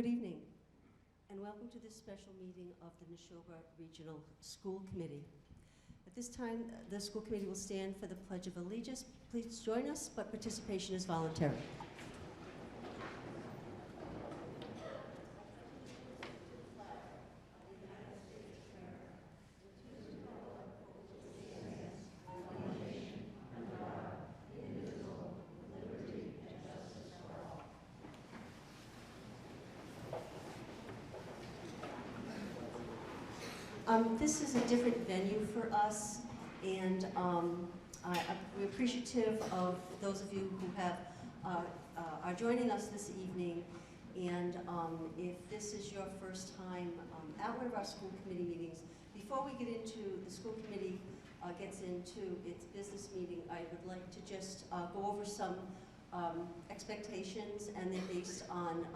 Good evening, and welcome to this special meeting of the NASHOBA Regional School Committee. At this time, the school committee will stand for the Pledge of Allegiance. Please join us, but participation is voluntary. This is a different venue for us, and we're appreciative of those of you who have are joining us this evening. And if this is your first time at one of our school committee meetings, before we get into the school committee gets into its business meeting, I would like to just go over some expectations, and they're based on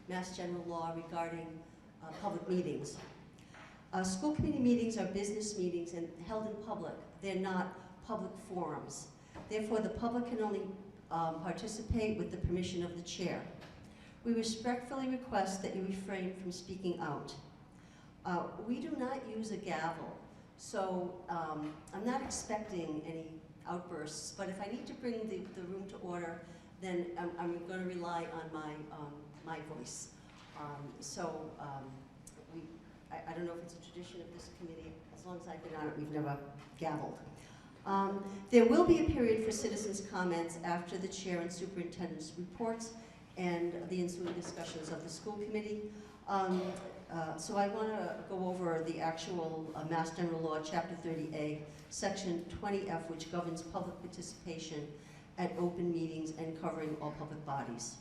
Mass General Law regarding public meetings. School committee meetings are business meetings and held in public. They're not public forums. Therefore, the public can only participate with the permission of the chair. We respectfully request that you refrain from speaking out. We do not use a gavel, so I'm not expecting any outbursts, but if I need to bring the room to order, then I'm going to rely on my voice. I don't know if it's a tradition of this committee. As long as I've been on it, we've never gavelled. There will be a period for citizens' comments after the chair and superintendent's reports and the ensuing discussions of the school committee. So I want to go over the actual Mass General Law, Chapter 30A, Section 20F, which governs public participation at open meetings and covering all public bodies.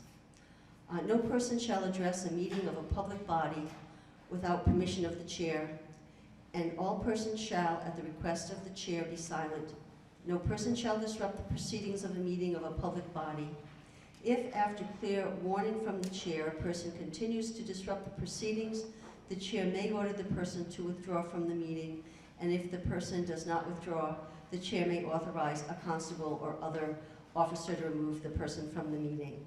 No person shall address a meeting of a public body without permission of the chair, and all persons shall, at the request of the chair, be silent. No person shall disrupt the proceedings of a meeting of a public body. If, after clear warning from the chair, a person continues to disrupt the proceedings, the chair may order the person to withdraw from the meeting, and if the person does not withdraw, the chair may authorize a constable or other officer to remove the person from the meeting.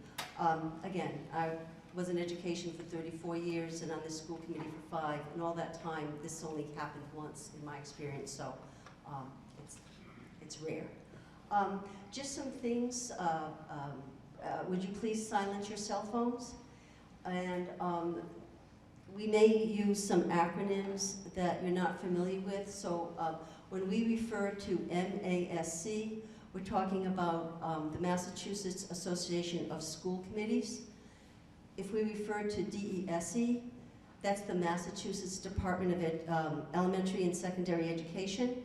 Again, I was in education for 34 years and on the school committee for 5, and all that time this only happened once in my experience, so it's rare. Just some things, would you please silence your cell phones? And we may use some acronyms that you're not familiar with, so when we refer to MASC, we're talking about the Massachusetts Association of School Committees. If we refer to DESE, that's the Massachusetts Department of Elementary and Secondary Education.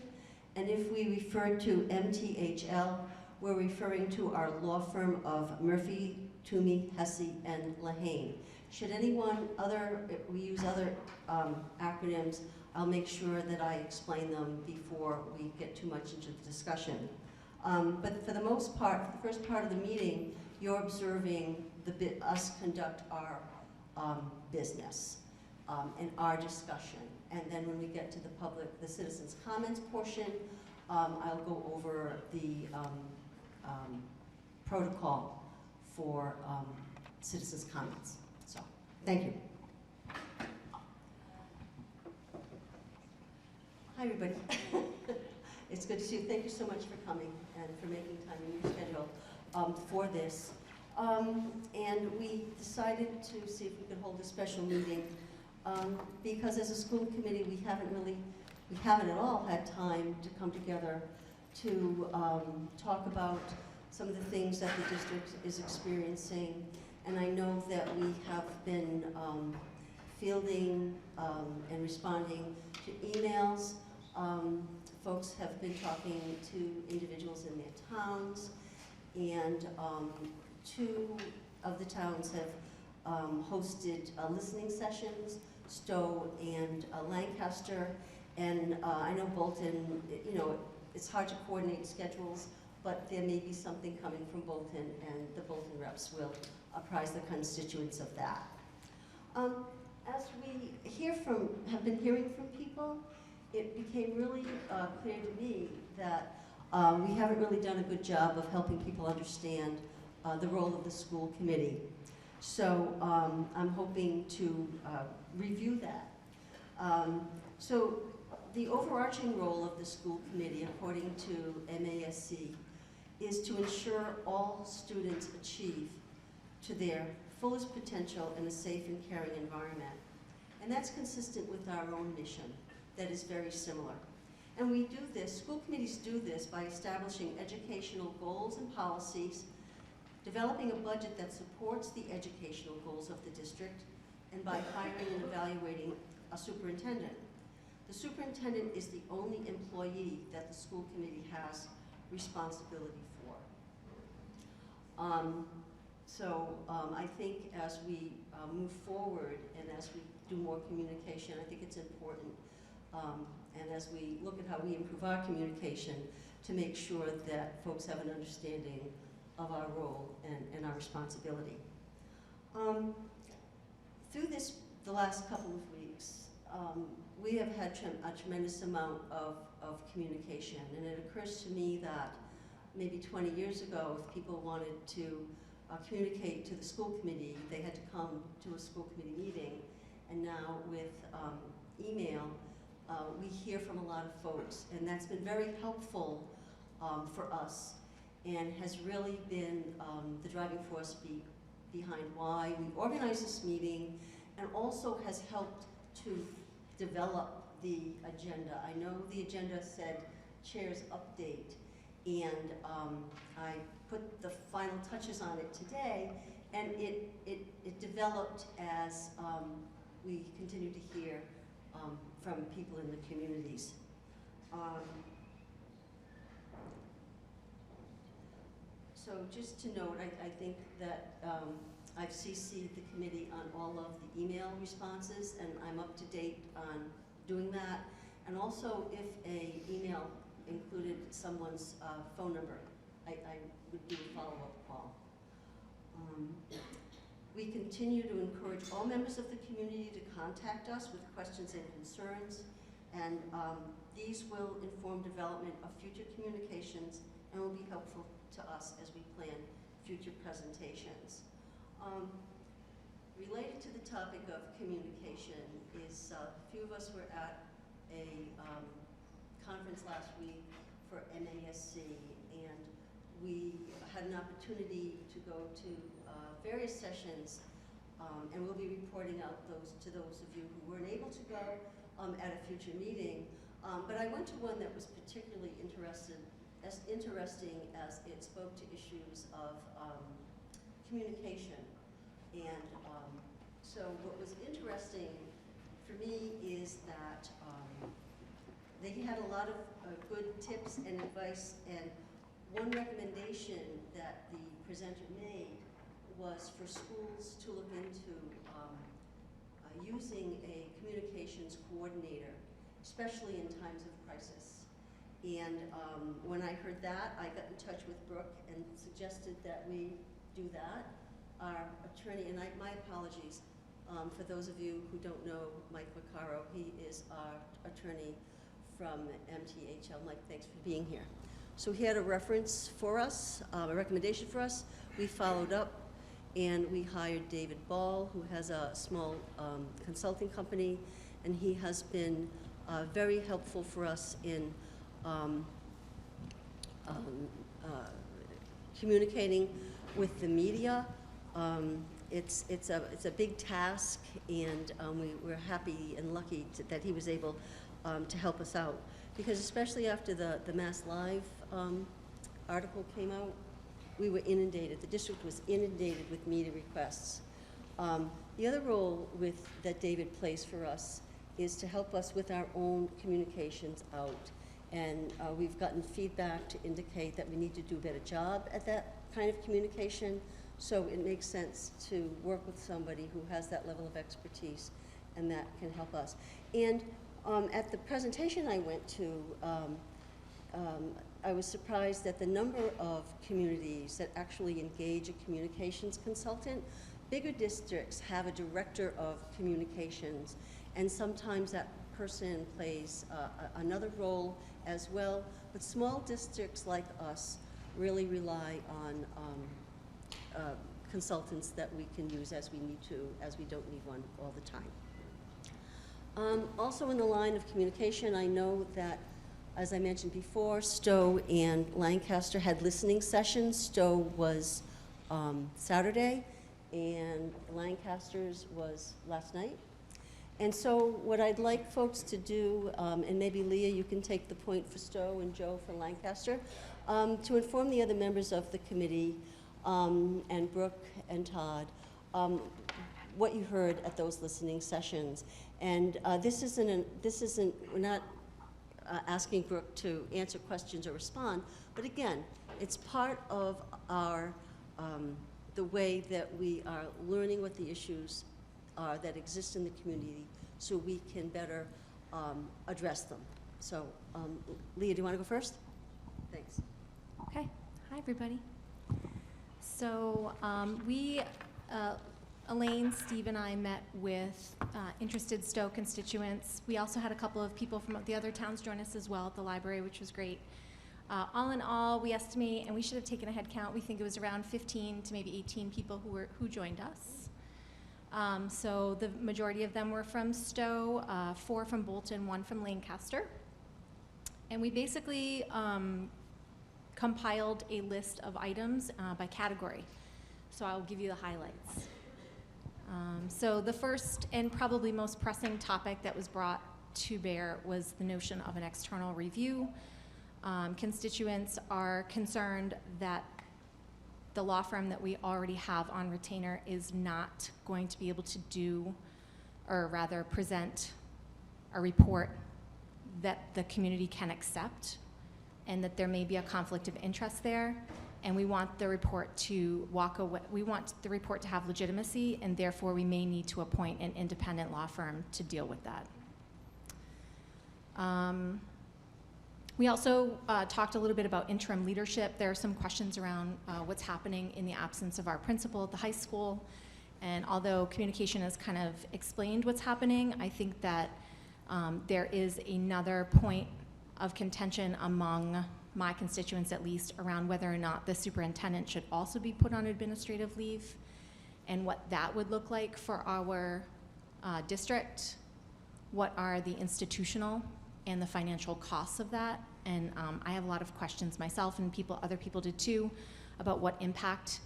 And if we refer to MTHL, we're referring to our law firm of Murphy, Toomey, Hesse, and Lehane. Should anyone we use other acronyms, I'll make sure that I explain them before we get too much into the discussion. But for the most part, for the first part of the meeting, you're observing us conduct our business and our discussion. And then when we get to the citizens' comments portion, I'll go over the protocol for citizens' comments. So, thank you. Hi, everybody. It's good to see you. Thank you so much for coming and for making time in your schedule for this. And we decided to see if we could hold a special meeting because as a school committee we haven't at all had time to come together to talk about some of the things that the district is experiencing. And I know that we have been fielding and responding to emails. Folks have been talking to individuals in their towns, and 2 of the towns have hosted listening sessions, Stow and Lancaster, and I know Bolton, it's hard to coordinate schedules, but there may be something coming from Bolton, and the Bolton reps will apprise the constituents of that. As we have been hearing from people, it became really clear to me that we haven't really done a good job of helping people understand the role of the school committee. So I'm hoping to review that. So the overarching role of the school committee, according to MASC, is to ensure all students achieve to their fullest potential in a safe and caring environment. And that's consistent with our own mission that is very similar. And we do this, school committees do this by establishing educational goals and policies, developing a budget that supports the educational goals of the district, and by hiring and evaluating a superintendent. The superintendent is the only employee that the school committee has responsibility for. I think as we move forward and as we do more communication, I think it's important, and as we look at how we improve our communication, to make sure that folks have an understanding of our role and our responsibility. Through the last couple of weeks, we have had a tremendous amount of communication, and it occurs to me that maybe 20 years ago, if people wanted to communicate to the school committee, they had to come to a school committee meeting, and now with email, we hear from a lot of folks, and that's been very helpful for us, and has really been the driving force behind why we organized this meeting, and also has helped to develop the agenda. I know the agenda said chair's update, and I put the final touches on it today, and it developed as we continue to hear from people in the communities. So just to note, I think that I've CC'd the committee on all of the email responses, and I'm up to date on doing that. And also, if a email included someone's phone number, I would do a follow-up call. We continue to encourage all members of the community to contact us with questions and concerns, and these will inform development of future communications and will be helpful to us as we plan future presentations. Related to the topic of communication is a few of us were at a conference last week for NASC, and we had an opportunity to go to various sessions, and we'll be reporting out to those of you who weren't able to go at a future meeting. But I went to one that was particularly interesting as it spoke to issues of communication. And so what was interesting for me is that they had a lot of good tips and advice, and one recommendation that the presenter made was for schools to look into using a communications coordinator, especially in times of crisis. And when I heard that, I got in touch with Brooke and suggested that we do that. Our attorney, and my apologies for those of you who don't know Mike Vaccaro, he is our attorney from MTHL. Mike, thanks for being here. So he had a reference for us, a recommendation for us. We followed up, and we hired David Ball, who has a small consulting company, and he has been very helpful for us in communicating with the media. It's a big task, and we're happy and lucky that he was able to help us out, because especially after the Mass Live article came out, we were inundated. The district was inundated with media requests. The other role that David plays for us is to help us with our own communications out. And we've gotten feedback to indicate that we need to do a better job at that kind of communication. So it makes sense to work with somebody who has that level of expertise and that can help us. And at the presentation I went to, I was surprised at the number of communities that actually engage a communications consultant. Bigger districts have a director of communications, and sometimes that person plays another role as well. But small districts like us really rely on consultants that we can use as we need to, as we don't need one all the time. Also in the line of communication, I know that, as I mentioned before, Stow and Lancaster had listening sessions. Stow was Saturday, and Lancaster's was last night. And so what I'd like folks to do, and maybe Leah, you can take the point for Stow and Joe for Lancaster, to inform the other members of the committee, and Brooke and Todd, what you heard at those listening sessions. And we're not asking Brooke to answer questions or respond, but again, it's part of our, the way that we are learning what the issues are that exist in the community so we can better address them. So, Leah, do you want to go first? Thanks. Okay. Hi, everybody. So Elaine, Steve, and I met with interested Stow constituents. We also had a couple of people from the other towns join us as well at the library, which was great. All in all, we estimate, and we should have taken a head count, we think it was around 15 to maybe 18 people who joined us. So the majority of them were from Stow, 4 from Bolton, 1 from Lancaster. And we basically compiled a list of items by category. So I'll give you the highlights. So the first and probably most pressing topic that was brought to bear was the notion of an external review. Constituents are concerned that the law firm that we already have on retainer is not going to be able to do, or rather present, a report that the community can accept, and that there may be a conflict of interest there. And we want the report to walk away. We want the report to have legitimacy, and therefore we may need to appoint an independent law firm to deal with that. We also talked a little bit about interim leadership. There are some questions around what's happening in the absence of our principal at the high school. And although communication has kind of explained what's happening, I think that there is another point of contention among my constituents, at least, around whether or not the superintendent should also be put on administrative leave, and what that would look like for our district. What are the institutional and the financial costs of that? And I have a lot of questions myself, and other people did too, about what impact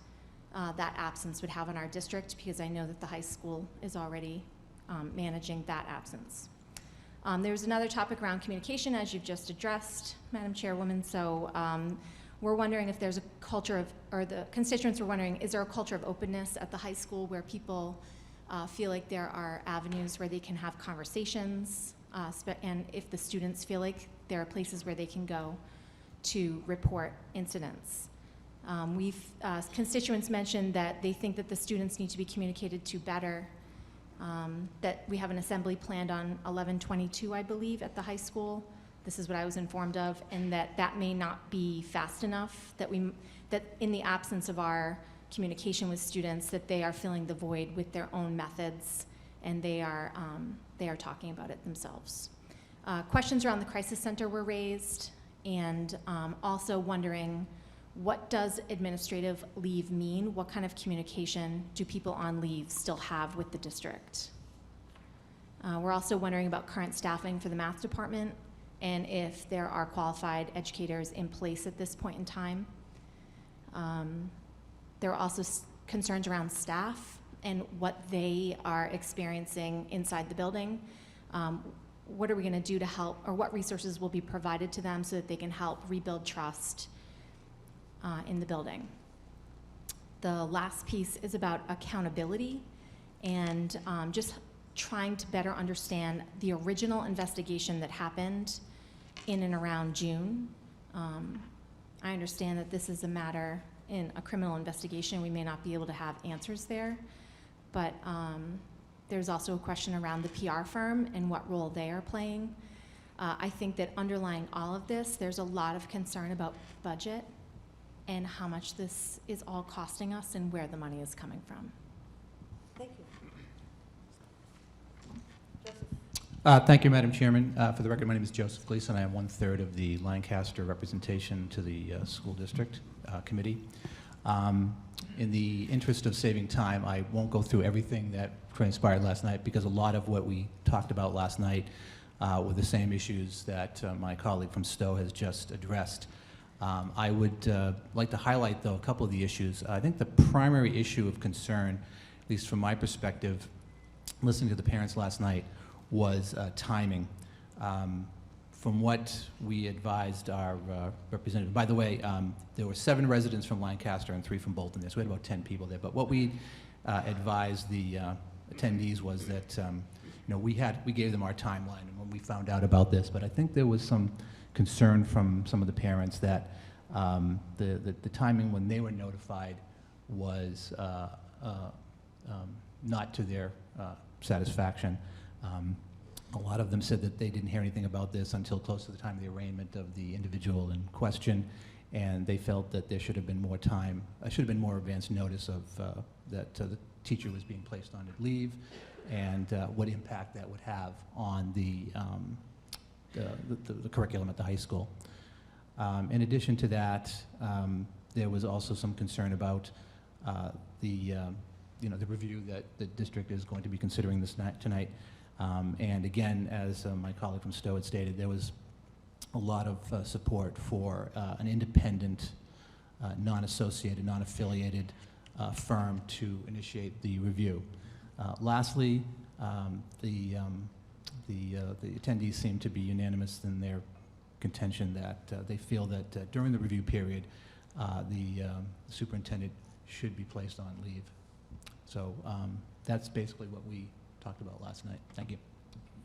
that absence would have on our district, because I know that the high school is already managing that absence. There's another topic around communication, as you've just addressed, Madam Chairwoman. So we're wondering if there's a culture of, or the constituents were wondering, is there a culture of openness at the high school where people feel like there are avenues where they can have conversations, and if the students feel like there are places where they can go to report incidents. Constituents mentioned that they think that the students need to be communicated to better, that we have an assembly planned on 11/22, I believe, at the high school. This is what I was informed of, and that may not be fast enough, that in the absence of our communication with students, that they are filling the void with their own methods, and they are talking about it themselves. Questions around the crisis center were raised, and also wondering, what does administrative leave mean? What kind of communication do people on leave still have with the district? We're also wondering about current staffing for the math department, and if there are qualified educators in place at this point in time. There are also concerns around staff and what they are experiencing inside the building. What are we going to do to help, or what resources will be provided to them so that they can help rebuild trust in the building? The last piece is about accountability, and just trying to better understand the original investigation that happened in and around June. I understand that this is a matter in a criminal investigation. We may not be able to have answers there, but there's also a question around the PR firm and what role they are playing. I think that underlying all of this, there's a lot of concern about budget and how much this is all costing us and where the money is coming from. Thank you. Thank you, Madam Chairman. For the record, my name is Joseph Gleason. I am 1/3 of the Lancaster representation to the school district committee. In the interest of saving time, I won't go through everything that transpired last night because a lot of what we talked about last night were the same issues that my colleague from Stow has just addressed. I would like to highlight, though, a couple of the issues. I think the primary issue of concern, at least from my perspective, listening to the parents last night, was timing. From what we advised our representative, by the way, there were 7 residents from Lancaster and 3 from Bolton there, so we had about 10 people there. But what we advised the attendees was that we gave them our timeline and when we found out about this. But I think there was some concern from some of the parents that the timing when they were notified was not to their satisfaction. A lot of them said that they didn't hear anything about this until close to the time of the arraignment of the individual in question, and they felt that there should have been more time, should have been more advance notice of that the teacher was being placed on leave, and what impact that would have on the curriculum at the high school. In addition to that, there was also some concern about the review that the district is going to be considering this tonight. And again, as my colleague from Stow had stated, there was a lot of support for an independent, non-associated, non-affiliated firm to initiate the review. Lastly, the attendees seem to be unanimous in their contention that they feel that during the review period, the superintendent should be placed on leave. So that's basically what we talked about last night. Thank you.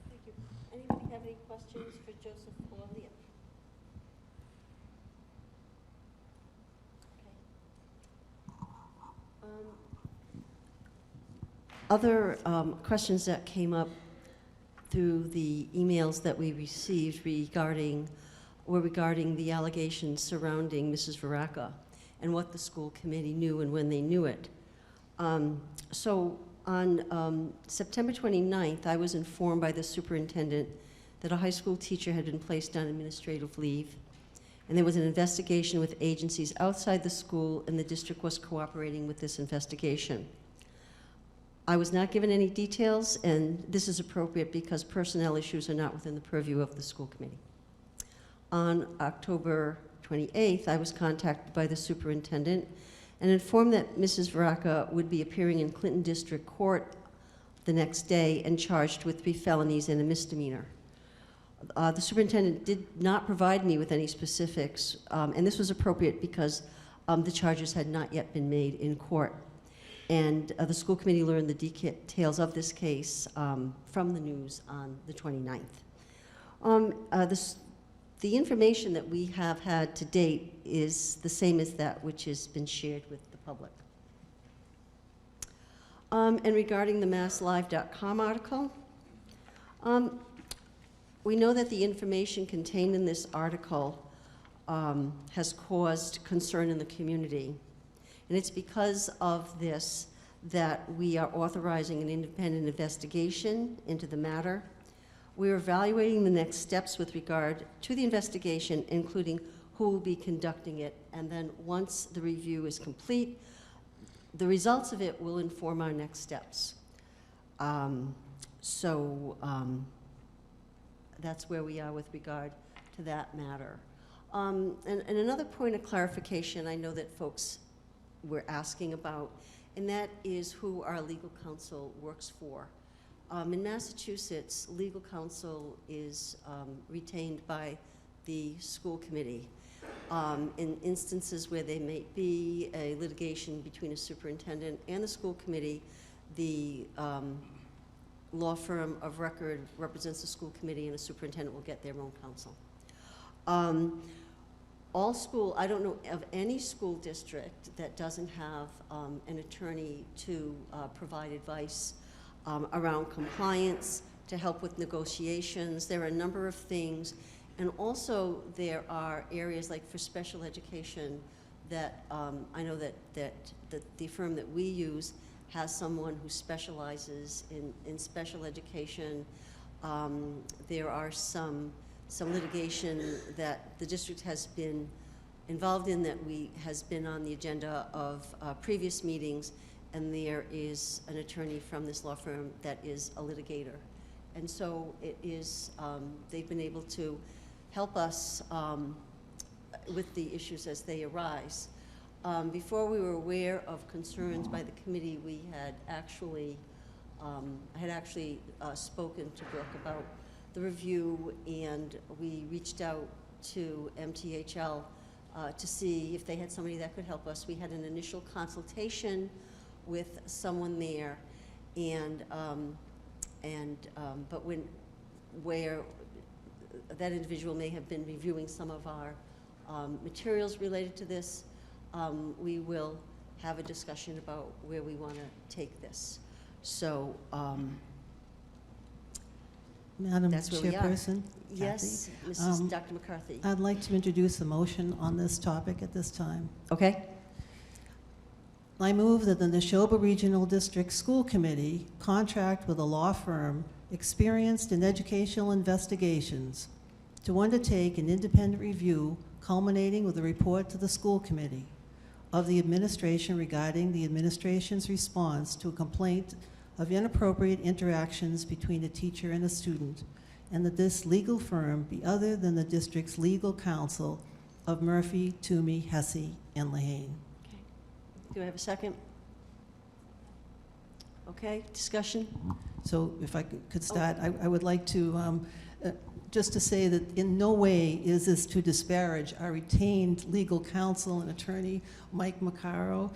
Thank you. Anybody have any questions for Joseph or Leah? Okay. Other questions that came up through the emails that we received regarding the allegations surrounding Mrs. Viraca and what the school committee knew and when they knew it. So on September 29th, I was informed by the superintendent that a high school teacher had been placed on administrative leave, and there was an investigation with agencies outside the school, and the district was cooperating with this investigation. I was not given any details, and this is appropriate because personnel issues are not within the purview of the school committee. On October 28th, I was contacted by the superintendent and informed that Mrs. Viraca would be appearing in Clinton District Court the next day and charged with 3 felonies and a misdemeanor. The superintendent did not provide me with any specifics, and this was appropriate because the charges had not yet been made in court. And the school committee learned the details of this case from the news on the 29th. The information that we have had to date is the same as that which has been shared with the public. And regarding the masslive.com article, we know that the information contained in this article has caused concern in the community. And it's because of this that we are authorizing an independent investigation into the matter. We are evaluating the next steps with regard to the investigation, including who will be conducting it. And then once the review is complete, the results of it will inform our next steps. That's where we are with regard to that matter. And another point of clarification I know that folks were asking about, and that is who our legal counsel works for. In Massachusetts, legal counsel is retained by the school committee. In instances where there may be a litigation between a superintendent and the school committee, the law firm of record represents the school committee, and the superintendent will get their own counsel. I don't know of any school district that doesn't have an attorney to provide advice around compliance, to help with negotiations. There are a number of things. And also there are areas like for special education that I know that the firm that we use has someone who specializes in special education. There are some litigation that the district has been involved in that has been on the agenda of previous meetings, and there is an attorney from this law firm that is a litigator. And so it is, they've been able to help us with the issues as they arise. Before we were aware of concerns by the committee, we had actually, I had actually spoken to Brooke about the review, and we reached out to MTHL to see if they had somebody that could help us. We had an initial consultation with someone there, and but where that individual may have been reviewing some of our materials related to this, we will have a discussion about where we want to take this. So Madam that's where we are. Chairperson? Yes, Mrs. Dr. McCarthy. I'd like to introduce a motion on this topic at this time. Okay. I move that the NASHOBA Regional District School Committee contract with a law firm experienced in educational investigations to undertake an independent review culminating with a report to the school committee of the administration regarding the administration's response to a complaint of inappropriate interactions between a teacher and a student, and that this legal firm be other than the district's legal counsel of Murphy, Toomey, Hesse, and Lehane. Okay. Do I have a second? Okay, discussion? So if I could start, I would like to, just to say that in no way is this to disparage our retained legal counsel and attorney, Mike Maccaro,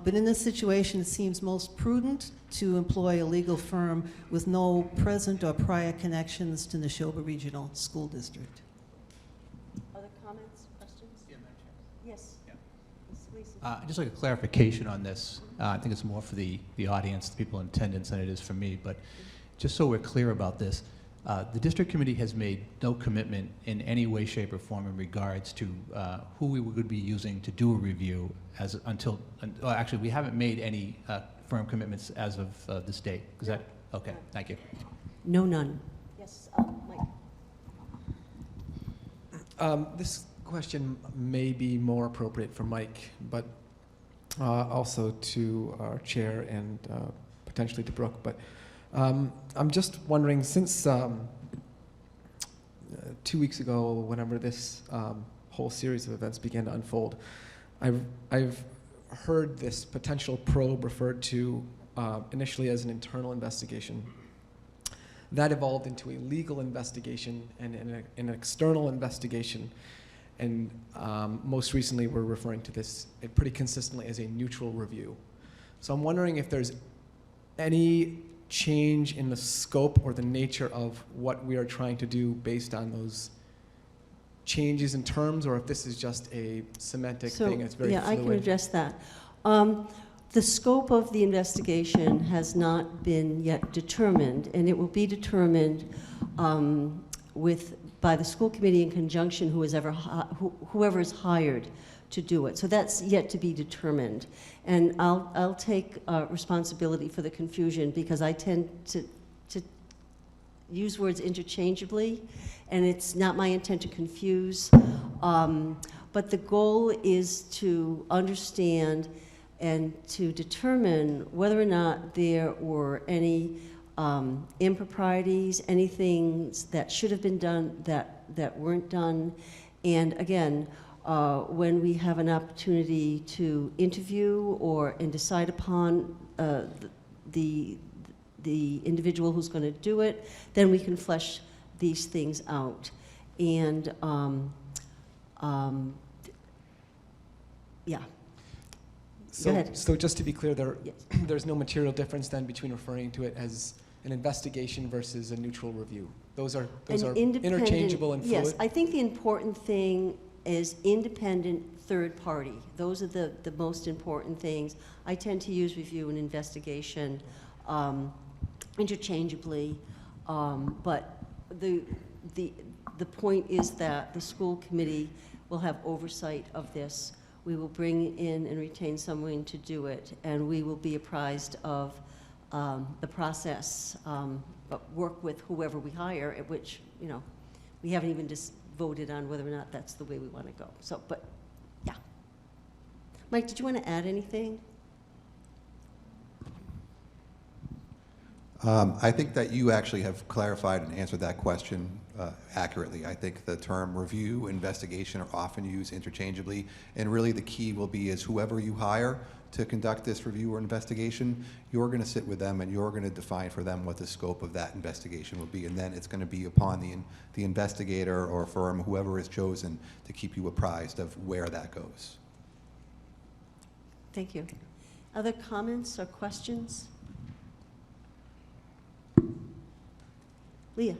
but in this situation, it seems most prudent to employ a legal firm with no present or prior connections to Nashoba Regional School District. Other comments, questions? Yeah, Madam Chair. Yes. Yeah. Ms. Gleason. Just like a clarification on this. I think it's more for the audience, the people in attendance, than it is for me. But just so we're clear about this, the district committee has made no commitment in any way, shape, or form in regards to who we would be using to do a review actually, we haven't made any firm commitments as of this date. Is that okay? Thank you. No, none. Yes, Mike. This question may be more appropriate for Mike, but also to our chair and potentially to Brooke. But I'm just wondering, since 2 weeks ago, whenever this whole series of events began to unfold, I've heard this potential probe referred to initially as an internal investigation. That evolved into a legal investigation and an external investigation. And most recently, we're referring to this pretty consistently as a neutral review. So I'm wondering if there's any change in the scope or the nature of what we are trying to do based on those changes in terms, or if this is just a semantic thing that's very fluid. I can address that. The scope of the investigation has not been yet determined, and it will be determined by the school committee in conjunction whoever is hired to do it. So that's yet to be determined. And I'll take responsibility for the confusion, because I tend to use words interchangeably, and it's not my intent to confuse. But the goal is to understand and to determine whether or not there were any improprieties, any things that should have been done that weren't done. And again, when we have an opportunity to interview and decide upon the individual who's going to do it, then we can flesh these things out. And yeah. Go ahead. So just to be clear, Yes. there's no material difference then between referring to it as an investigation versus a neutral review. Those are interchangeable and fluid? Yes, I think the important thing is independent third party. Those are the most important things. I tend to use review and investigation interchangeably, but the point is that the school committee will have oversight of this. We will bring in and retain someone to do it, and we will be apprised of the process, but work with whoever we hire, at which, we haven't even just voted on whether or not that's the way we want to go. So, but Mike, did you want to add anything? I think that you actually have clarified and answered that question accurately. I think the term review, investigation are often used interchangeably, and really the key will be is whoever you hire to conduct this review or investigation, you're going to sit with them and you're going to define for them what the scope of that investigation will be, and then it's going to be upon the investigator or firm, whoever is chosen, to keep you apprised of where that goes. Thank you. Other comments or questions? Leah.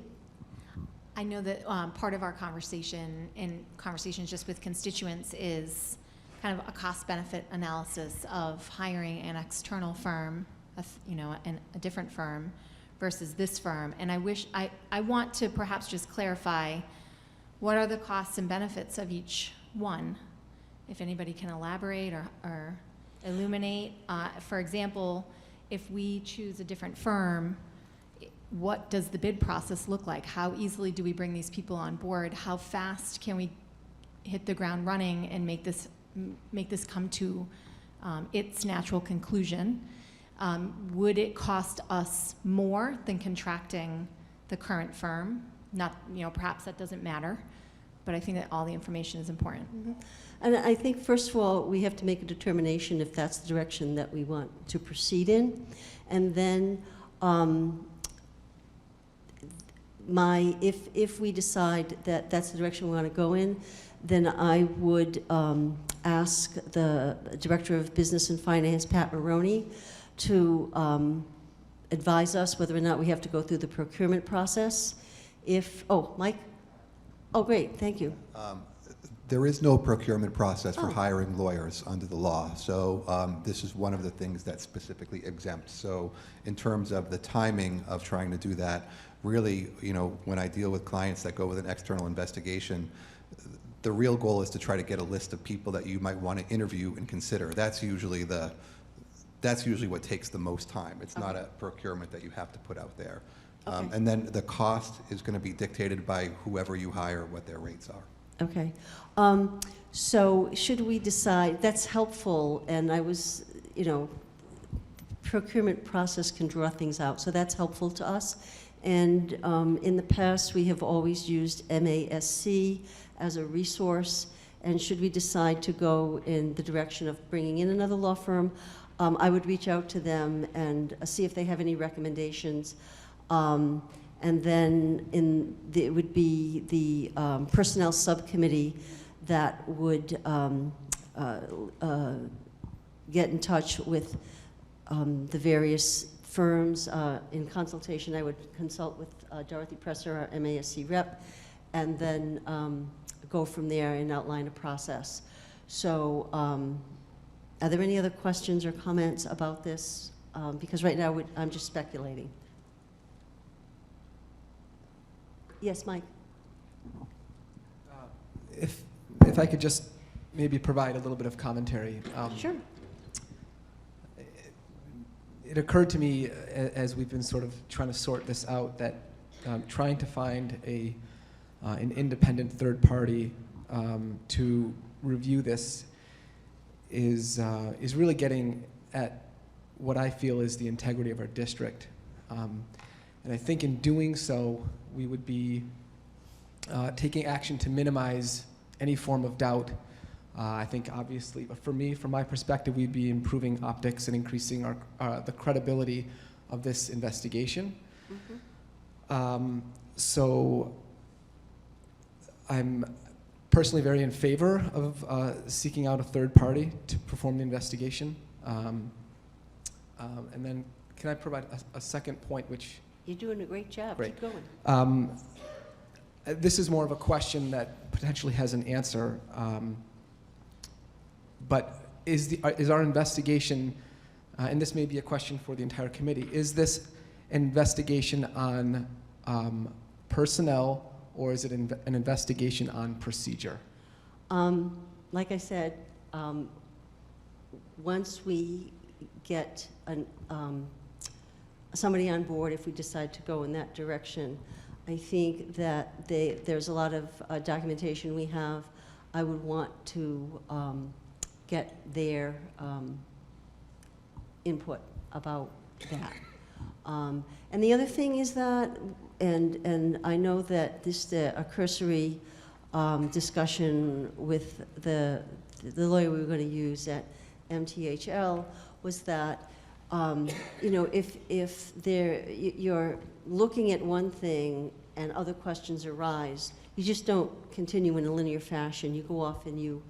I know that part of our conversation and conversations just with constituents is kind of a cost-benefit analysis of hiring an external firm, a different firm versus this firm. And I want to perhaps just clarify what are the costs and benefits of each one, if anybody can elaborate or illuminate. For example, if we choose a different firm, what does the bid process look like? How easily do we bring these people on board? How fast can we hit the ground running and make this come to its natural conclusion? Would it cost us more than contracting the current firm? Not, perhaps that doesn't matter, but I think that all the information is important. Mm-hmm. And I think, first of all, we have to make a determination if that's the direction that we want to proceed in. And then if we decide that that's the direction we want to go in, then I would ask the Director of Business and Finance, Pat Maroney, to advise us whether or not we have to go through the procurement process. Mike? Oh, great, thank you. There is no procurement process for hiring lawyers under the law, so this is one of the things that's specifically exempt. So in terms of the timing of trying to do that, really, when I deal with clients that go with an external investigation, the real goal is to try to get a list of people that you might want to interview and consider. That's usually what takes the most time. It's not a procurement that you have to put out there. Okay. And then the cost is going to be dictated by whoever you hire, what their rates are. Okay. So should we decide, that's helpful, and I was, procurement process can draw things out, so that's helpful to us. And in the past, we have always used MASC as a resource, and should we decide to go in the direction of bringing in another law firm, I would reach out to them and see if they have any recommendations. And then it would be the personnel subcommittee that would get in touch with the various firms. In consultation, I would consult with Dorothy Presser, our MASC rep, and then go from there and outline a process. So are there any other questions or comments about this? Because right now I'm just speculating. Yes, Mike. If I could just maybe provide a little bit of commentary. Sure. It occurred to me as we've been sort of trying to sort this out that trying to find an independent third party to review this is really getting at what I feel is the integrity of our district. And I think in doing so, we would be taking action to minimize any form of doubt. I think obviously, for me, from my perspective, we'd be improving optics and increasing the credibility of this investigation. Mm-hmm. So I'm personally very in favor of seeking out a third party to perform the investigation. And then can I provide a second point, which... You're doing a great job. Great. Keep going. This is more of a question that potentially has an answer. But is our investigation, and this may be a question for the entire committee, is this investigation on personnel, or is it an investigation on procedure? Like I said, once we get somebody on board, if we decide to go in that direction, I think that there's a lot of documentation we have. I would want to get their input about that. And the other thing is that, and I know that this a cursory discussion with the lawyer we were going to use at MTHL was that you know, if you're looking at one thing and other questions arise, you just don't continue in a linear fashion. You go off and you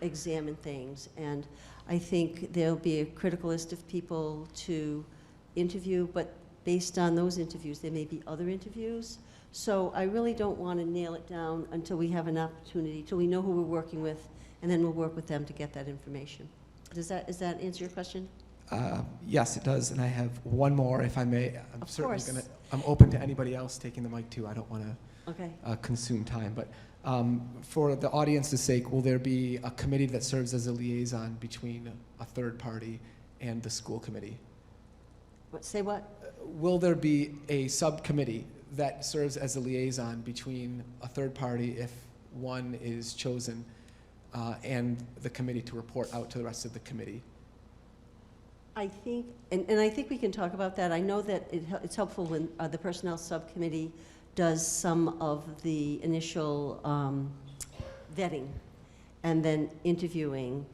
examine things. And I think there'll be a critical list of people to interview, but based on those interviews, there may be other interviews. So I really don't want to nail it down until we have an opportunity, till we know who we're working with, and then we'll work with them to get that information. Does that answer your question? Yes, it does, and I have one more, if I may. Of I'm open to anybody else taking the mic too. I don't want to Okay. consume time, but for the audience's sake, will there be a committee that serves as a liaison between a third party and the school committee? Say what? Will there be a subcommittee that serves as a liaison between a third party, if one is chosen, and the committee to report out to the rest of the committee? I think, and I think we can talk about that. I know that it's helpful when the personnel subcommittee does some of the initial vetting and then interviewing.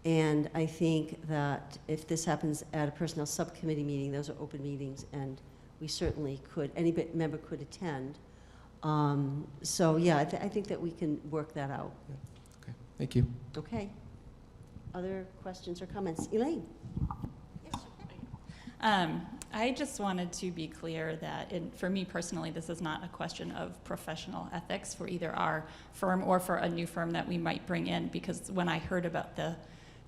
And I think that if this happens at a personnel subcommittee meeting, those are open meetings, and we certainly could, any member could attend. So yeah, I think that we can work that out. Yeah. Okay, thank you. Okay. Other questions or comments? Elaine? I just wanted to be clear that for me personally, this is not a question of professional ethics for either our firm or for a new firm that we might bring in, because when I heard about the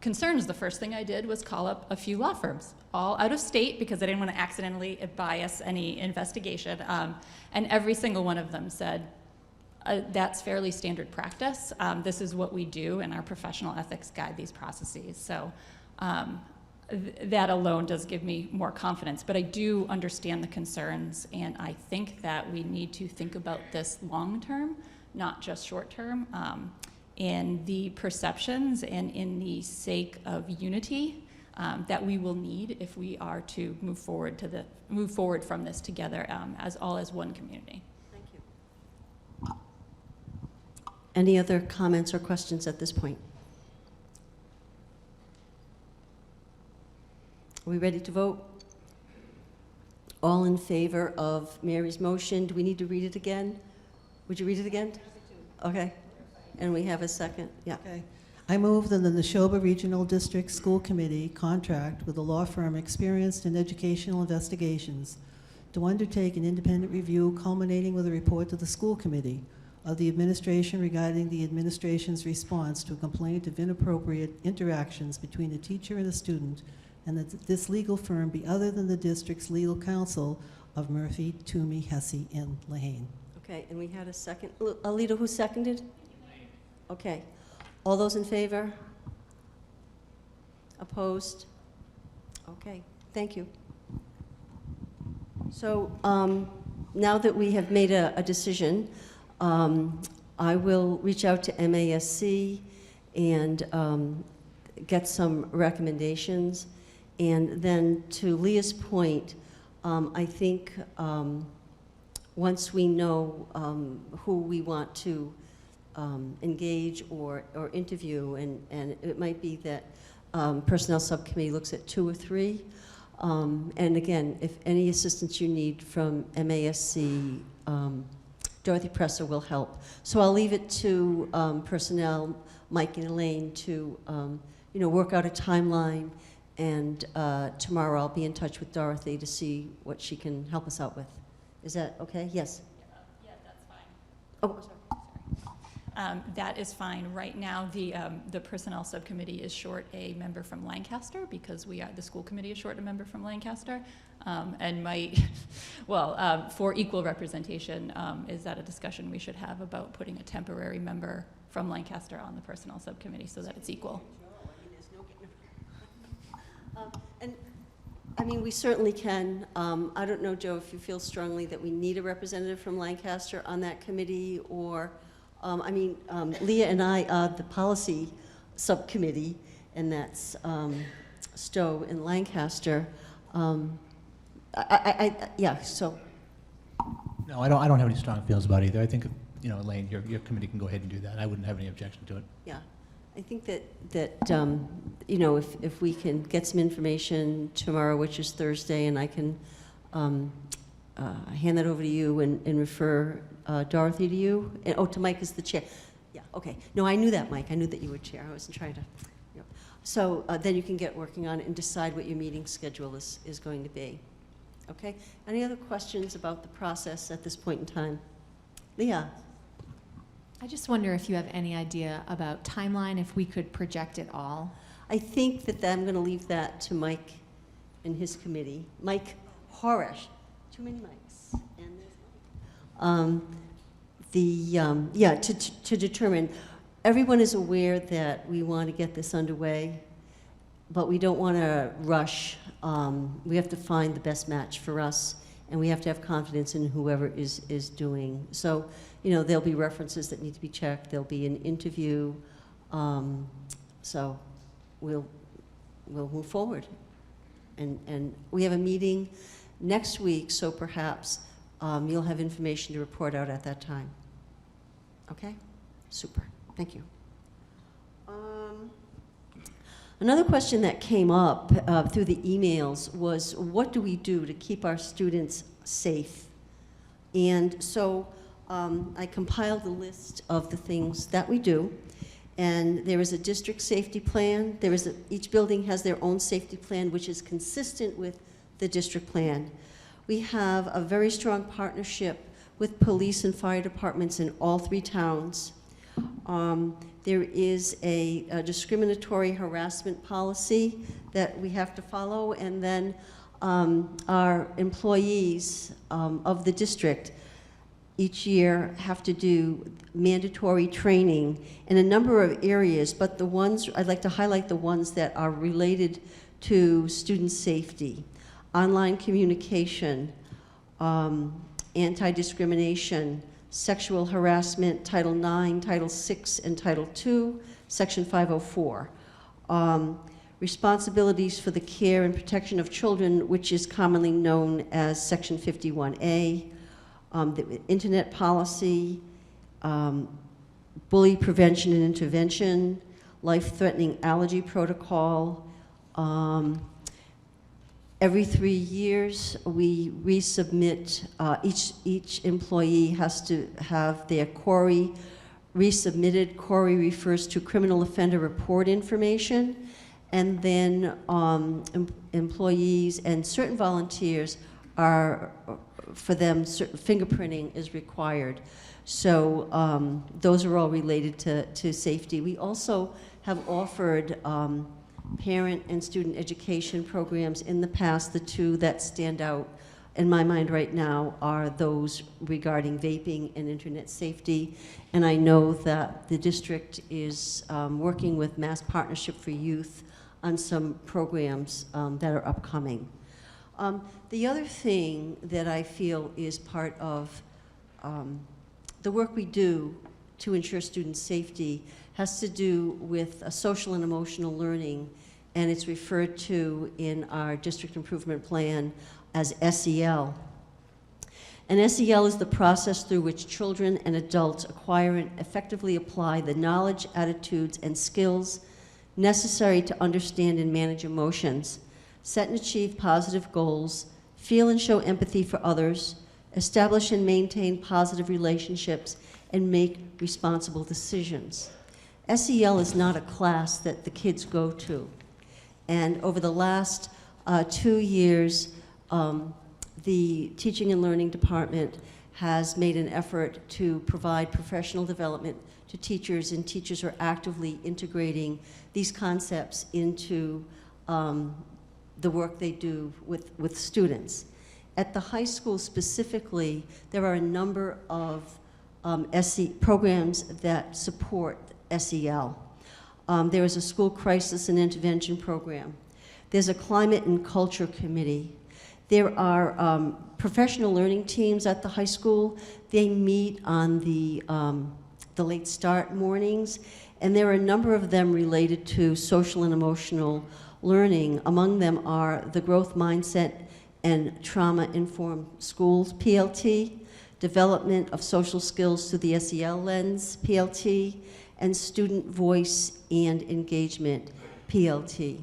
concerns, the first thing I did was call up a few law firms, all out of state, because I didn't want to accidentally bias any investigation. And every single one of them said, that's fairly standard practice. This is what we do, and our professional ethics guide these processes. So that alone does give me more confidence. But I do understand the concerns, and I think that we need to think about this long term, not just short term, in the perceptions and in the sake of unity that we will need if we are to move forward from this together as one community. Thank you. Any other comments or questions at this point? Are we ready to vote? All in favor of Mary's motion? Do we need to read it again? Would you read it again? Okay. And we have a second. Yeah. Okay. I move that the NASHOBA Regional District School Committee contract with a law firm experienced in educational investigations to undertake an independent review culminating with a report to the school committee of the administration regarding the administration's response to a complaint of inappropriate interactions between a teacher and a student, and that this legal firm be other than the district's legal counsel of Murphy, Toomey, Hesse, and Lehane. Okay, and we had a second. Alita, who seconded? Okay. All those in favor? Opposed? Okay, thank you. So now that we have made a decision, I will reach out to MASC and get some recommendations. And then to Leah's point, I think once we know who we want to engage or interview, and it might be that personnel subcommittee looks at 2 or 3. And again, if any assistance you need from MASC, Dorothy Presser will help. So I'll leave it to personnel, Mike and Elaine, to work out a timeline. And tomorrow I'll be in touch with Dorothy to see what she can help us out with. Is that okay? Yes? Yeah, that's fine. Oh, sorry. That is fine. Right now, the personnel subcommittee is short a member from Lancaster, because the school committee is short a member from Lancaster. And for equal representation, is that a discussion we should have about putting a temporary member from Lancaster on the personnel subcommittee so that it's equal? And I mean, we certainly can. I don't know, Joe, if you feel strongly that we need a representative from Lancaster on that committee, or, Leah and I are the policy subcommittee, and that's Stow and Lancaster. Yeah, so, No, I don't have any strong feelings about either. I think, Elaine, your committee can go ahead and do that. I wouldn't have any objection to it. yeah. I think that if we can get some information tomorrow, which is Thursday, and I can hand that over to you and refer Dorothy to you, and, to Mike as the chair. Yeah, okay. No, I knew that, Mike. I knew that you were chair. I wasn't trying to. So then you can get working on it and decide what your meeting schedule is going to be. Okay? Any other questions about the process at this point in time? Leah? I just wonder if you have any idea about timeline, if we could project it all. I think that I'm going to leave that to Mike and his committee. Mike Horesh. Too many mics. And there's to determine. Everyone is aware that we want to get this underway, but we don't want to rush. We have to find the best match for us, and we have to have confidence in whoever is doing. So, there'll be references that need to be checked. There'll be an interview. So we'll move forward. And we have a meeting next week, so perhaps you'll have information to report out at that time. Okay? Super. Thank you. Another question that came up through the emails was, what do we do to keep our students safe? And so I compiled a list of the things that we do. And there is a district safety plan. Each building has their own safety plan, which is consistent with the district plan. We have a very strong partnership with police and fire departments in all 3 towns. There is a discriminatory harassment policy that we have to follow, and then our employees of the district each year have to do mandatory training in a number of areas, but the ones, I'd like to highlight the ones that are related to student safety: online communication, anti-discrimination, sexual harassment, Title IX, Title VI, and Title II, Section 504. Responsibilities for the care and protection of children, which is commonly known as Section 51A. The internet policy, bully prevention and intervention, life-threatening allergy protocol. Every 3 years, we resubmit, each employee has to have their CORI resubmitted. CORI refers to criminal offender report information. And then employees and certain volunteers are, for them, certain fingerprinting is required. So those are all related to safety. We also have offered parent and student education programs in the past. The 2 that stand out in my mind right now are those regarding vaping and internet safety. And I know that the district is working with Mass Partnership for Youth on some programs that are upcoming. The other thing that I feel is part of the work we do to ensure student safety has to do with social and emotional learning, and it's referred to in our district improvement plan as SEL. And SEL is the process through which children and adults acquire and effectively apply the knowledge, attitudes, and skills necessary to understand and manage emotions, set and achieve positive goals, feel and show empathy for others, establish and maintain positive relationships, and make responsible decisions. SEL is not a class that the kids go to. And over the last 2 years, the Teaching and Learning Department has made an effort to provide professional development to teachers, and teachers are actively integrating these concepts into the work they do with students. At the high school specifically, there are a number of programs that support SEL. There is a school crisis and intervention program. There's a climate and culture committee. There are professional learning teams at the high school. They meet on the late start mornings, and there are a number of them related to social and emotional learning. Among them are the growth mindset and trauma-informed schools, PLT, development of social skills through the SEL lens, PLT, and student voice and engagement, PLT.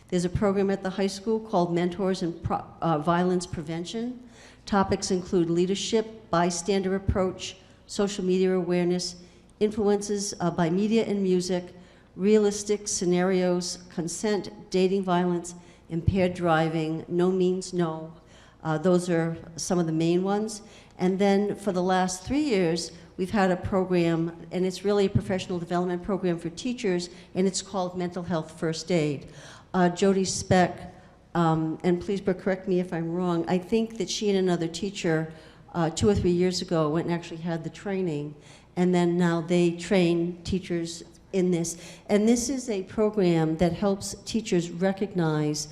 There's a program at the high school called Mentors in Violence Prevention. Topics include leadership, bystander approach, social media awareness, influences by media and music, realistic scenarios, consent, dating violence, impaired driving, no means no. Those are some of the main ones. And then for the last 3 years, we've had a program, and it's really a professional development program for teachers, and it's called Mental Health First Aid. Jody Speck, and please, Brooke, correct me if I'm wrong, I think that she and another teacher 2 or 3 years ago went and actually had the training, and then now they train teachers in this. And this is a program that helps teachers recognize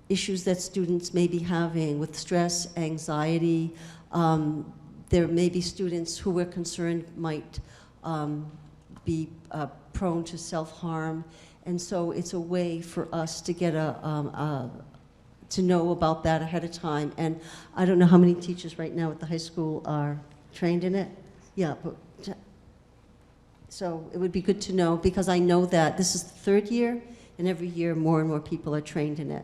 issues that students may be having with stress, anxiety. There may be students who we're concerned might be prone to self-harm. And so it's a way for us to get to know about that ahead of time. And I don't know how many teachers right now at the high school are trained in it. Yeah, but so it would be good to know, because I know that this is the 3rd year, and every year more and more people are trained in it.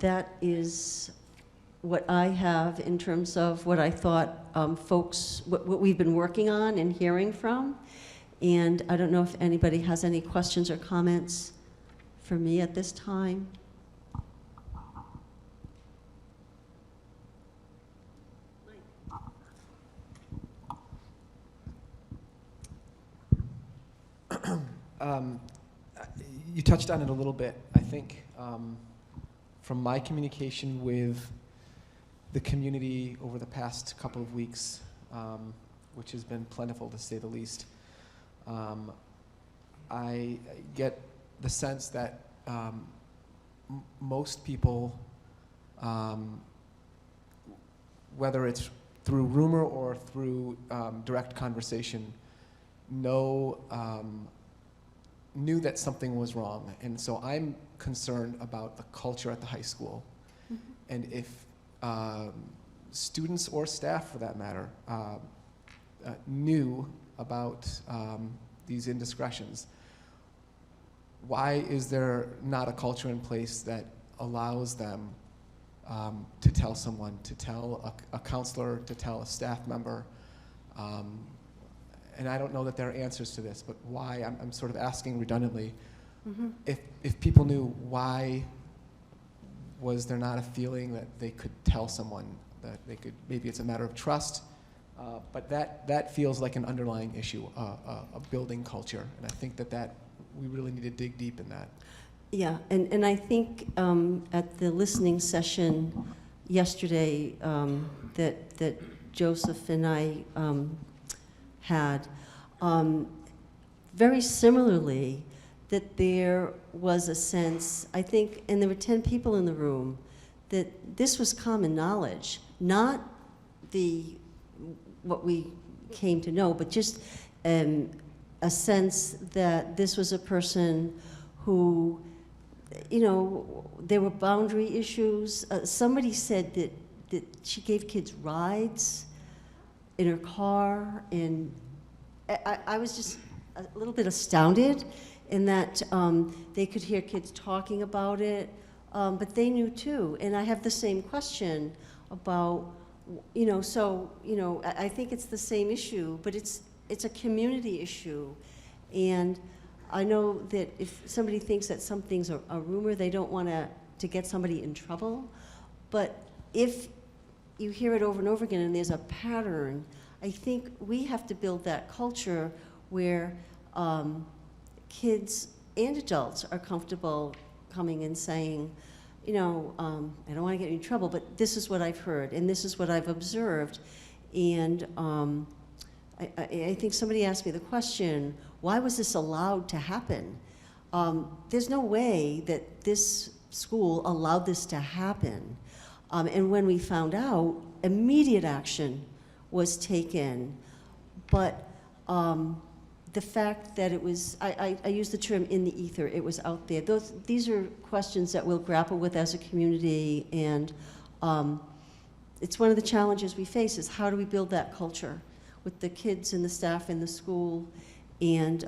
That is what I have in terms of what I thought what we've been working on and hearing from. And I don't know if anybody has any questions or comments for me at this time. You touched on it a little bit. I think from my communication with the community over the past couple of weeks, which has been plentiful to say the least, I get the sense that most people, whether it's through rumor or through direct conversation, knew that something was wrong. And so I'm concerned about the culture at the high school. Mm-hmm. And if students or staff, for that matter, knew about these indiscretions, why is there not a culture in place that allows them to tell someone, to tell a counselor, to tell a staff member? And I don't know that there are answers to this, but why, I'm sort of asking redundantly, mm-hmm. if people knew, why was there not a feeling that they could tell someone, that they could, maybe it's a matter of trust, but that feels like an underlying issue, a building culture, and I think that we really need to dig deep in that. Yeah, and I think at the listening session yesterday that Joseph and I had, very similarly, that there was a sense, I think, and there were 10 people in the room, that this was common knowledge, not what we came to know, but just a sense that this was a person who, there were boundary issues. Somebody said that she gave kids rides in her car, and I was just a little bit astounded in that they could hear kids talking about it, but they knew too. And I have the same question about, I think it's the same issue, but it's a community issue. And I know that if somebody thinks that something's a rumor, they don't want to get somebody in trouble. But if you hear it over and over again and there's a pattern, I think we have to build that culture where kids and adults are comfortable coming and saying, I don't want to get in trouble, but this is what I've heard and this is what I've observed. And I think somebody asked me the question, why was this allowed to happen? There's no way that this school allowed this to happen. And when we found out, immediate action was taken. But the fact that it was, I use the term in the ether, it was out there. These are questions that we'll grapple with as a community, and it's one of the challenges we face is how do we build that culture with the kids and the staff in the school. And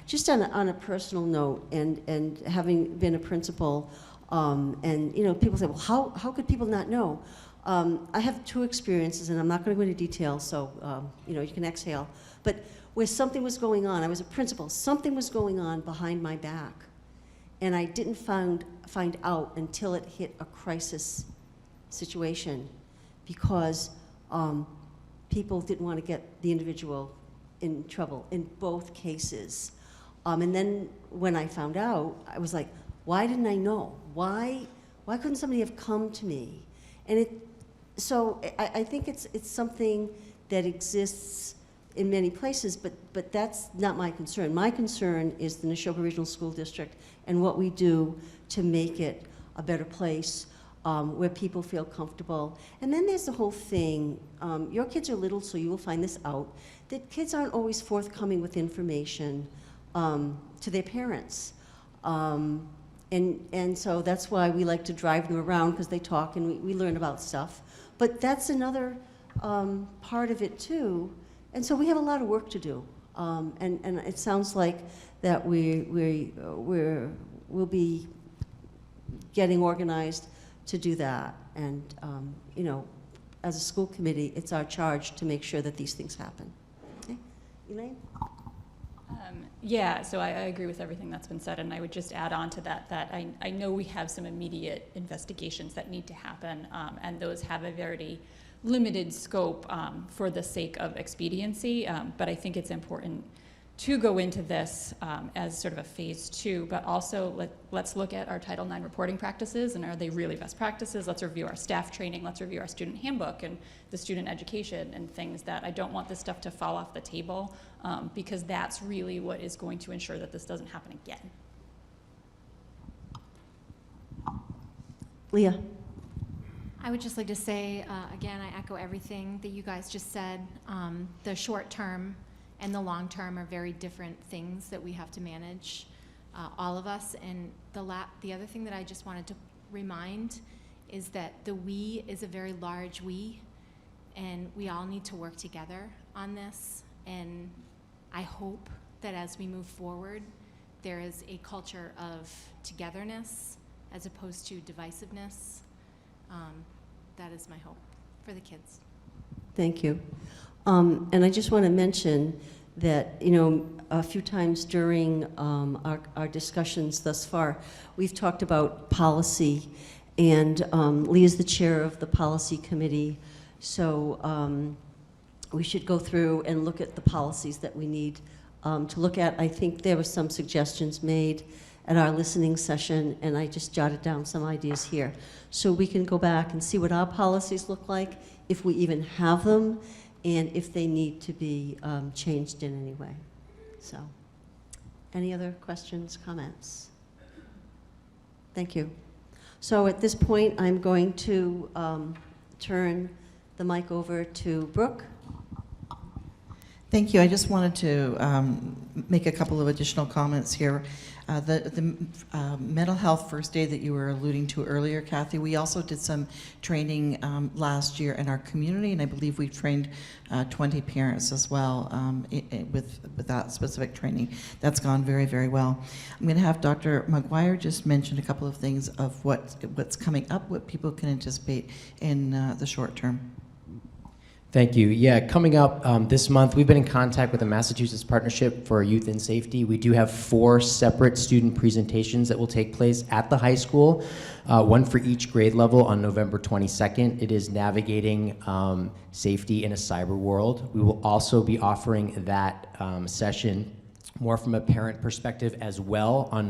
just on a personal note, and having been a principal, and people say, well, how could people not know? I have 2 experiences, and I'm not going to go into detail, so you can exhale. But where something was going on, I was a principal, something was going on behind my back, and I didn't find out until it hit a crisis situation, because people didn't want to get the individual in trouble in both cases. And then when I found out, I was like, why didn't I know? Why couldn't somebody have come to me? And so I think it's something that exists in many places, but that's not my concern. My concern is the NASHOBA Regional School District and what we do to make it a better place where people feel comfortable. And then there's the whole thing, your kids are little, so you will find this out, that kids aren't always forthcoming with information to their parents. And so that's why we like to drive them around, because they talk and we learn about stuff. But that's another part of it too. And so we have a lot of work to do. And it sounds like that we'll be getting organized to do that. And as a school committee, it's our charge to make sure that these things happen. Okay, Elaine? Yeah, so I agree with everything that's been said, and I would just add on to that I know we have some immediate investigations that need to happen, and those have a very limited scope for the sake of expediency, but I think it's important to go into this as sort of a phase 2, but also let's look at our Title IX reporting practices, and are they really best practices? Let's review our staff training, let's review our student handbook and the student education and things that I don't want this stuff to fall off the table, because that's really what is going to ensure that this doesn't happen again. Leah? I would just like to say, again, I echo everything that you guys just said. The short term and the long term are very different things that we have to manage, all of us. And the other thing that I just wanted to remind is that the we is a very large we, and we all need to work together on this. And I hope that as we move forward, there is a culture of togetherness as opposed to divisiveness. That is my hope for the kids. Thank you. And I just want to mention that, a few times during our discussions thus far, we've talked about policy, and Leah's the chair of the policy committee, so we should go through and look at the policies that we need to look at. I think there were some suggestions made at our listening session, and I just jotted down some ideas here. So we can go back and see what our policies look like, if we even have them, and if they need to be changed in any way. So, any other questions, comments? Thank you. So at this point, I'm going to turn the mic over to Brooke. Thank you. I just wanted to make a couple of additional comments here. The mental health first aid that you were alluding to earlier, Kathy, we also did some training last year in our community, and I believe we've trained 20 parents as well with that specific training. That's gone very, very well. I'm going to have Dr. Maguire just mention a couple of things of what's coming up, what people can anticipate in the short term. Thank you. Yeah, coming up this month, we've been in contact with the Massachusetts Partnership for Youth and Safety. We do have 4 separate student presentations that will take place at the high school, one for each grade level on November 22nd. It is navigating safety in a cyber world. We will also be offering that session more from a parent perspective as well on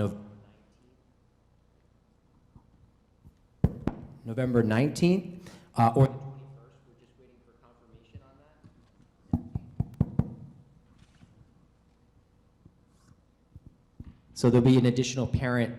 November 19th or so there'll be an additional parent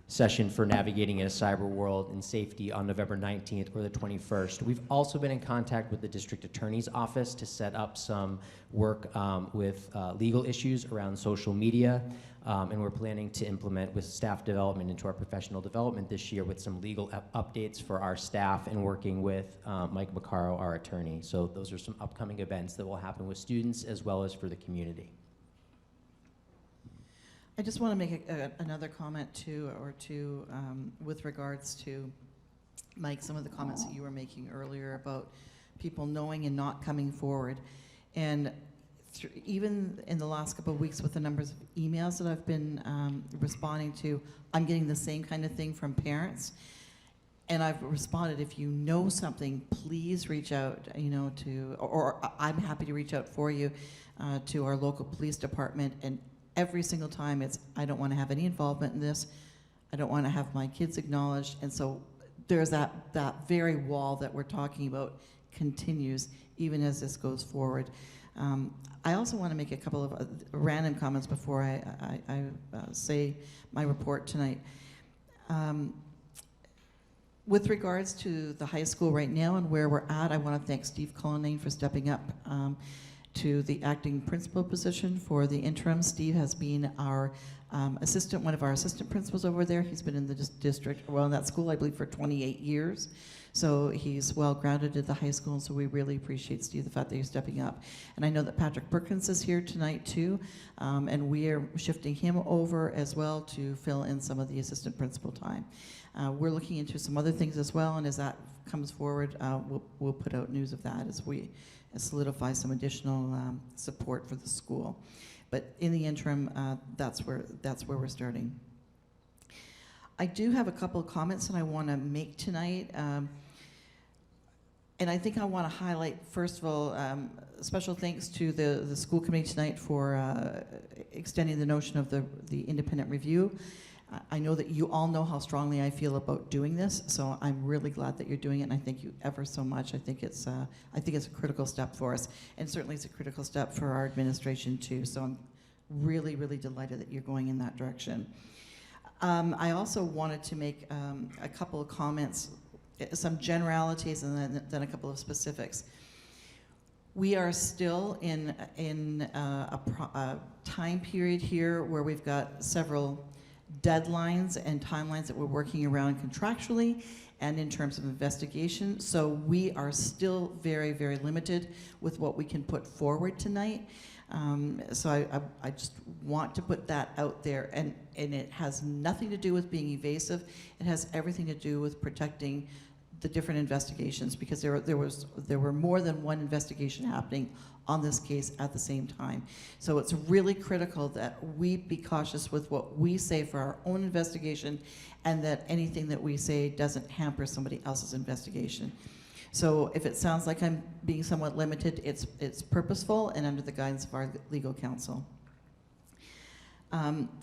session for navigating in a cyber world and safety on November 19th or the 21st. We've also been in contact with the district attorney's office to set up some work with legal issues around social media, and we're planning to implement with staff development into our professional development this year with some legal updates for our staff and working with Mike McCarrow, our attorney. So those are some upcoming events that will happen with students as well as for the community. I just want to make another comment too, or two, with regards to, Mike, some of the comments that you were making earlier about people knowing and not coming forward. And even in the last couple of weeks with the numbers of emails that I've been responding to, I'm getting the same kind of thing from parents. And I've responded, if you know something, please reach out, or I'm happy to reach out for you to our local police department. And every single time it's, I don't want to have any involvement in this. I don't want to have my kids acknowledged. And so there's that very wall that we're talking about continues even as this goes forward. I also want to make a couple of random comments before I say my report tonight. With regards to the high school right now and where we're at, I want to thank Steve Cullinane for stepping up to the acting principal position for the interim. Steve has been our one of our assistant principals over there. He's been in the district, well, in that school, I believe, for 28 years. So he's well grounded at the high school, and so we really appreciate, Steve, the fact that you're stepping up. And I know that Patrick Perkins is here tonight too, and we are shifting him over as well to fill in some of the assistant principal time. We're looking into some other things as well, and as that comes forward, we'll put out news of that as we solidify some additional support for the school. But in the interim, that's where we're starting. I do have a couple of comments that I want to make tonight. And I think I want to highlight, first of all, special thanks to the school committee tonight for extending the notion of the independent review. I know that you all know how strongly I feel about doing this, so I'm really glad that you're doing it, and I thank you ever so much. I think it's a critical step for us, and certainly it's a critical step for our administration too. So I'm really, really delighted that you're going in that direction. I also wanted to make a couple of comments, some generalities, and then a couple of specifics. We are still in a time period here where we've got several deadlines and timelines that we're working around contractually and in terms of investigation. So we are still very, very limited with what we can put forward tonight. So I just want to put that out there, and it has nothing to do with being evasive. It has everything to do with protecting the different investigations, because there were more than one investigation happening on this case at the same time. So it's really critical that we be cautious with what we say for our own investigation, and that anything that we say doesn't hamper somebody else's investigation. So if it sounds like I'm being somewhat limited, it's purposeful and under the guidance of our legal counsel.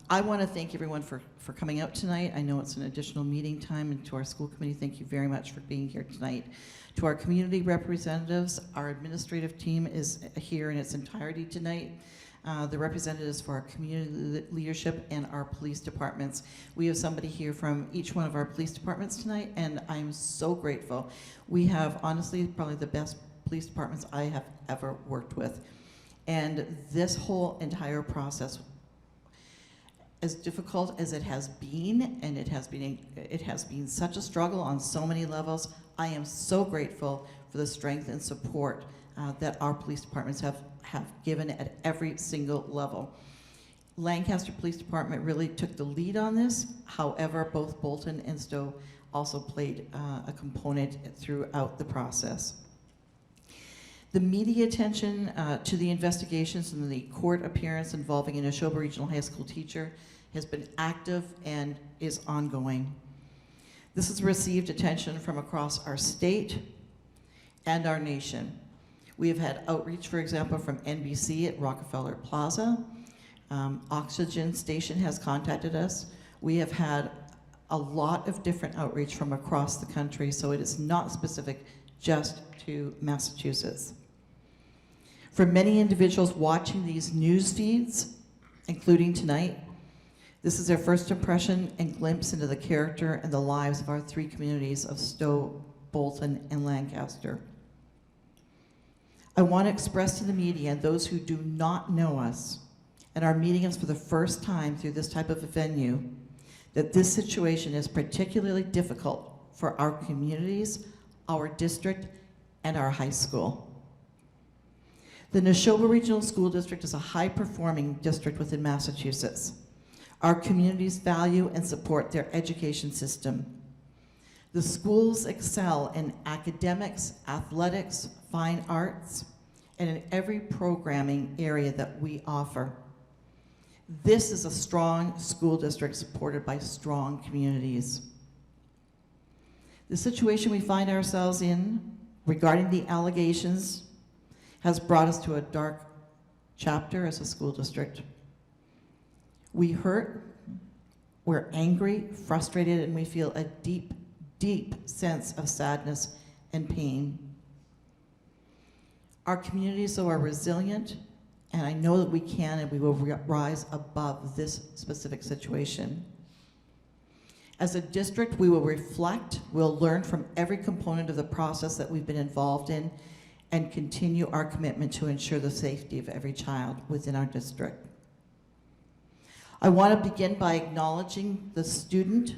I want to thank everyone for coming out tonight. I know it's an additional meeting time, and to our school committee, thank you very much for being here tonight. To our community representatives, our administrative team is here in its entirety tonight. The representatives for our community leadership and our police departments. We have somebody here from each one of our police departments tonight, and I'm so grateful. We have, honestly, probably the best police departments I have ever worked with. And this whole entire process, as difficult as it has been, and it has been such a struggle on so many levels, I am so grateful for the strength and support that our police departments have given at every single level. Lancaster Police Department really took the lead on this. However, both Bolton and Stow also played a component throughout the process. The media attention to the investigations and the court appearance involving a NASHOBA Regional High School teacher has been active and is ongoing. This has received attention from across our state and our nation. We have had outreach, for example, from NBC at Rockefeller Plaza. Oxygen Station has contacted us. We have had a lot of different outreach from across the country, so it is not specific just to Massachusetts. For many individuals watching these news feeds, including tonight, This is their first impression and glimpse into the character and the lives of our three communities of Stow, Bolton, and Lancaster. I want to express to the media and those who do not know us and are meeting us for the first time through this type of a venue that this situation is particularly difficult for our communities, our district, and our high school. The NASHOBA Regional School District is a high-performing district within Massachusetts. Our communities value and support their education system. The schools excel in academics, athletics, fine arts, and in every programming area that we offer. This is a strong school district supported by strong communities. The situation we find ourselves in regarding the allegations has brought us to a dark chapter as a school district. We hurt, we're angry, frustrated, and we feel a deep, deep sense of sadness and pain. Our communities, though, are resilient, and I know that we can and we will rise above this specific situation. As a district, we will reflect, we'll learn from every component of the process that we've been involved in, and continue our commitment to ensure the safety of every child within our district. I want to begin by acknowledging the student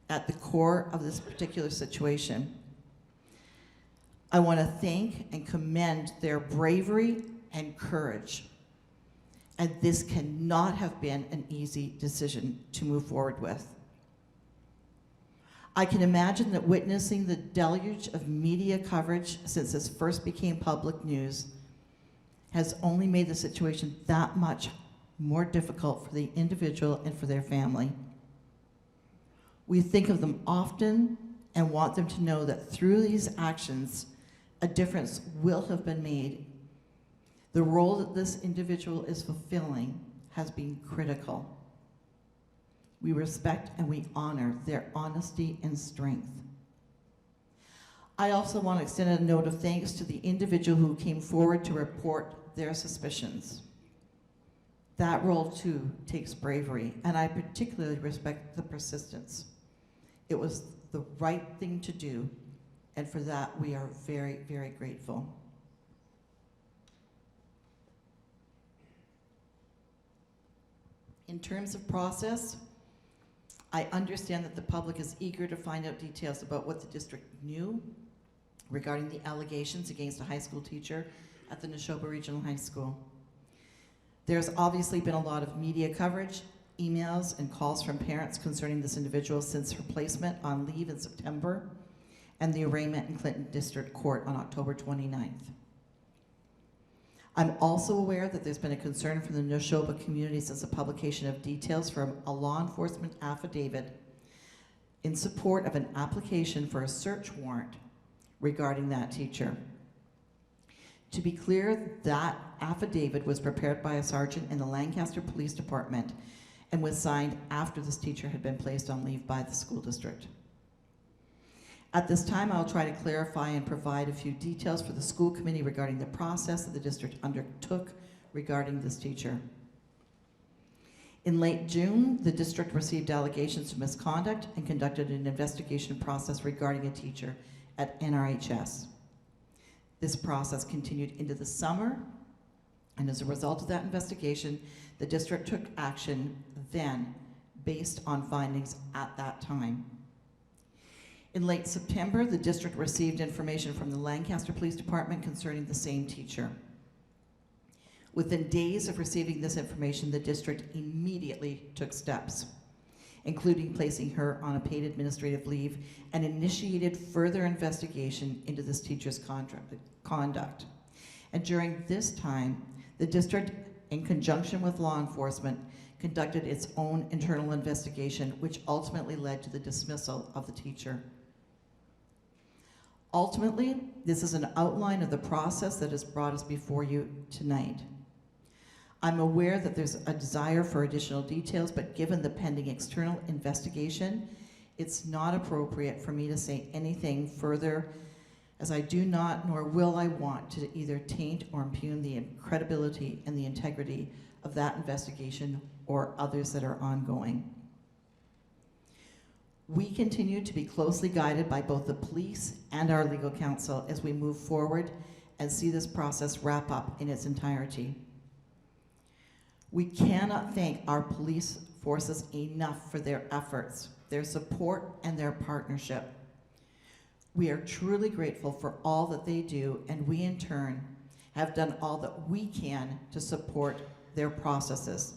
at the core of this particular situation. I want to thank and commend their bravery and courage. And this cannot have been an easy decision to move forward with. I can imagine that witnessing the deluge of media coverage since this first became public news has only made the situation that much more difficult for the individual and for their family. We think of them often and want them to know that through these actions, a difference will have been made. The role that this individual is fulfilling has been critical. We respect and we honor their honesty and strength. I also want to extend a note of thanks to the individual who came forward to report their suspicions. That role too takes bravery, and I particularly respect the persistence. It was the right thing to do, and for that we are very, very grateful. In terms of process, I understand that the public is eager to find out details about what the district knew regarding the allegations against a high school teacher at the NASHOBA Regional High School. There's obviously been a lot of media coverage, emails, and calls from parents concerning this individual since her placement on leave in September and the arraignment in Clinton District Court on October 29th. I'm also aware that there's been a concern from the NASHOBA community since the publication of details from a law enforcement affidavit in support of an application for a search warrant regarding that teacher. To be clear, that affidavit was prepared by a sergeant in the Lancaster Police Department and was signed after this teacher had been placed on leave by the school district. At this time, I'll try to clarify and provide a few details for the school committee regarding the process that the district undertook regarding this teacher. In late June, the district received allegations of misconduct and conducted an investigation process regarding a teacher at NRHS. This process continued into the summer, and as a result of that investigation, the district took action then based on findings at that time. In late September, the district received information from the Lancaster Police Department concerning the same teacher. Within days of receiving this information, the district immediately took steps, including placing her on a paid administrative leave and initiated further investigation into this teacher's conduct. And during this time, the district, in conjunction with law enforcement, conducted its own internal investigation, which ultimately led to the dismissal of the teacher. Ultimately, this is an outline of the process that has brought us before you tonight. I'm aware that there's a desire for additional details, but given the pending external investigation, it's not appropriate for me to say anything further as I do not nor will I want to either taint or impugn the credibility and the integrity of that investigation or others that are ongoing. We continue to be closely guided by both the police and our legal counsel as we move forward and see this process wrap up in its entirety. We cannot thank our police forces enough for their efforts, their support, and their partnership. We are truly grateful for all that they do, and we in turn have done all that we can to support their processes.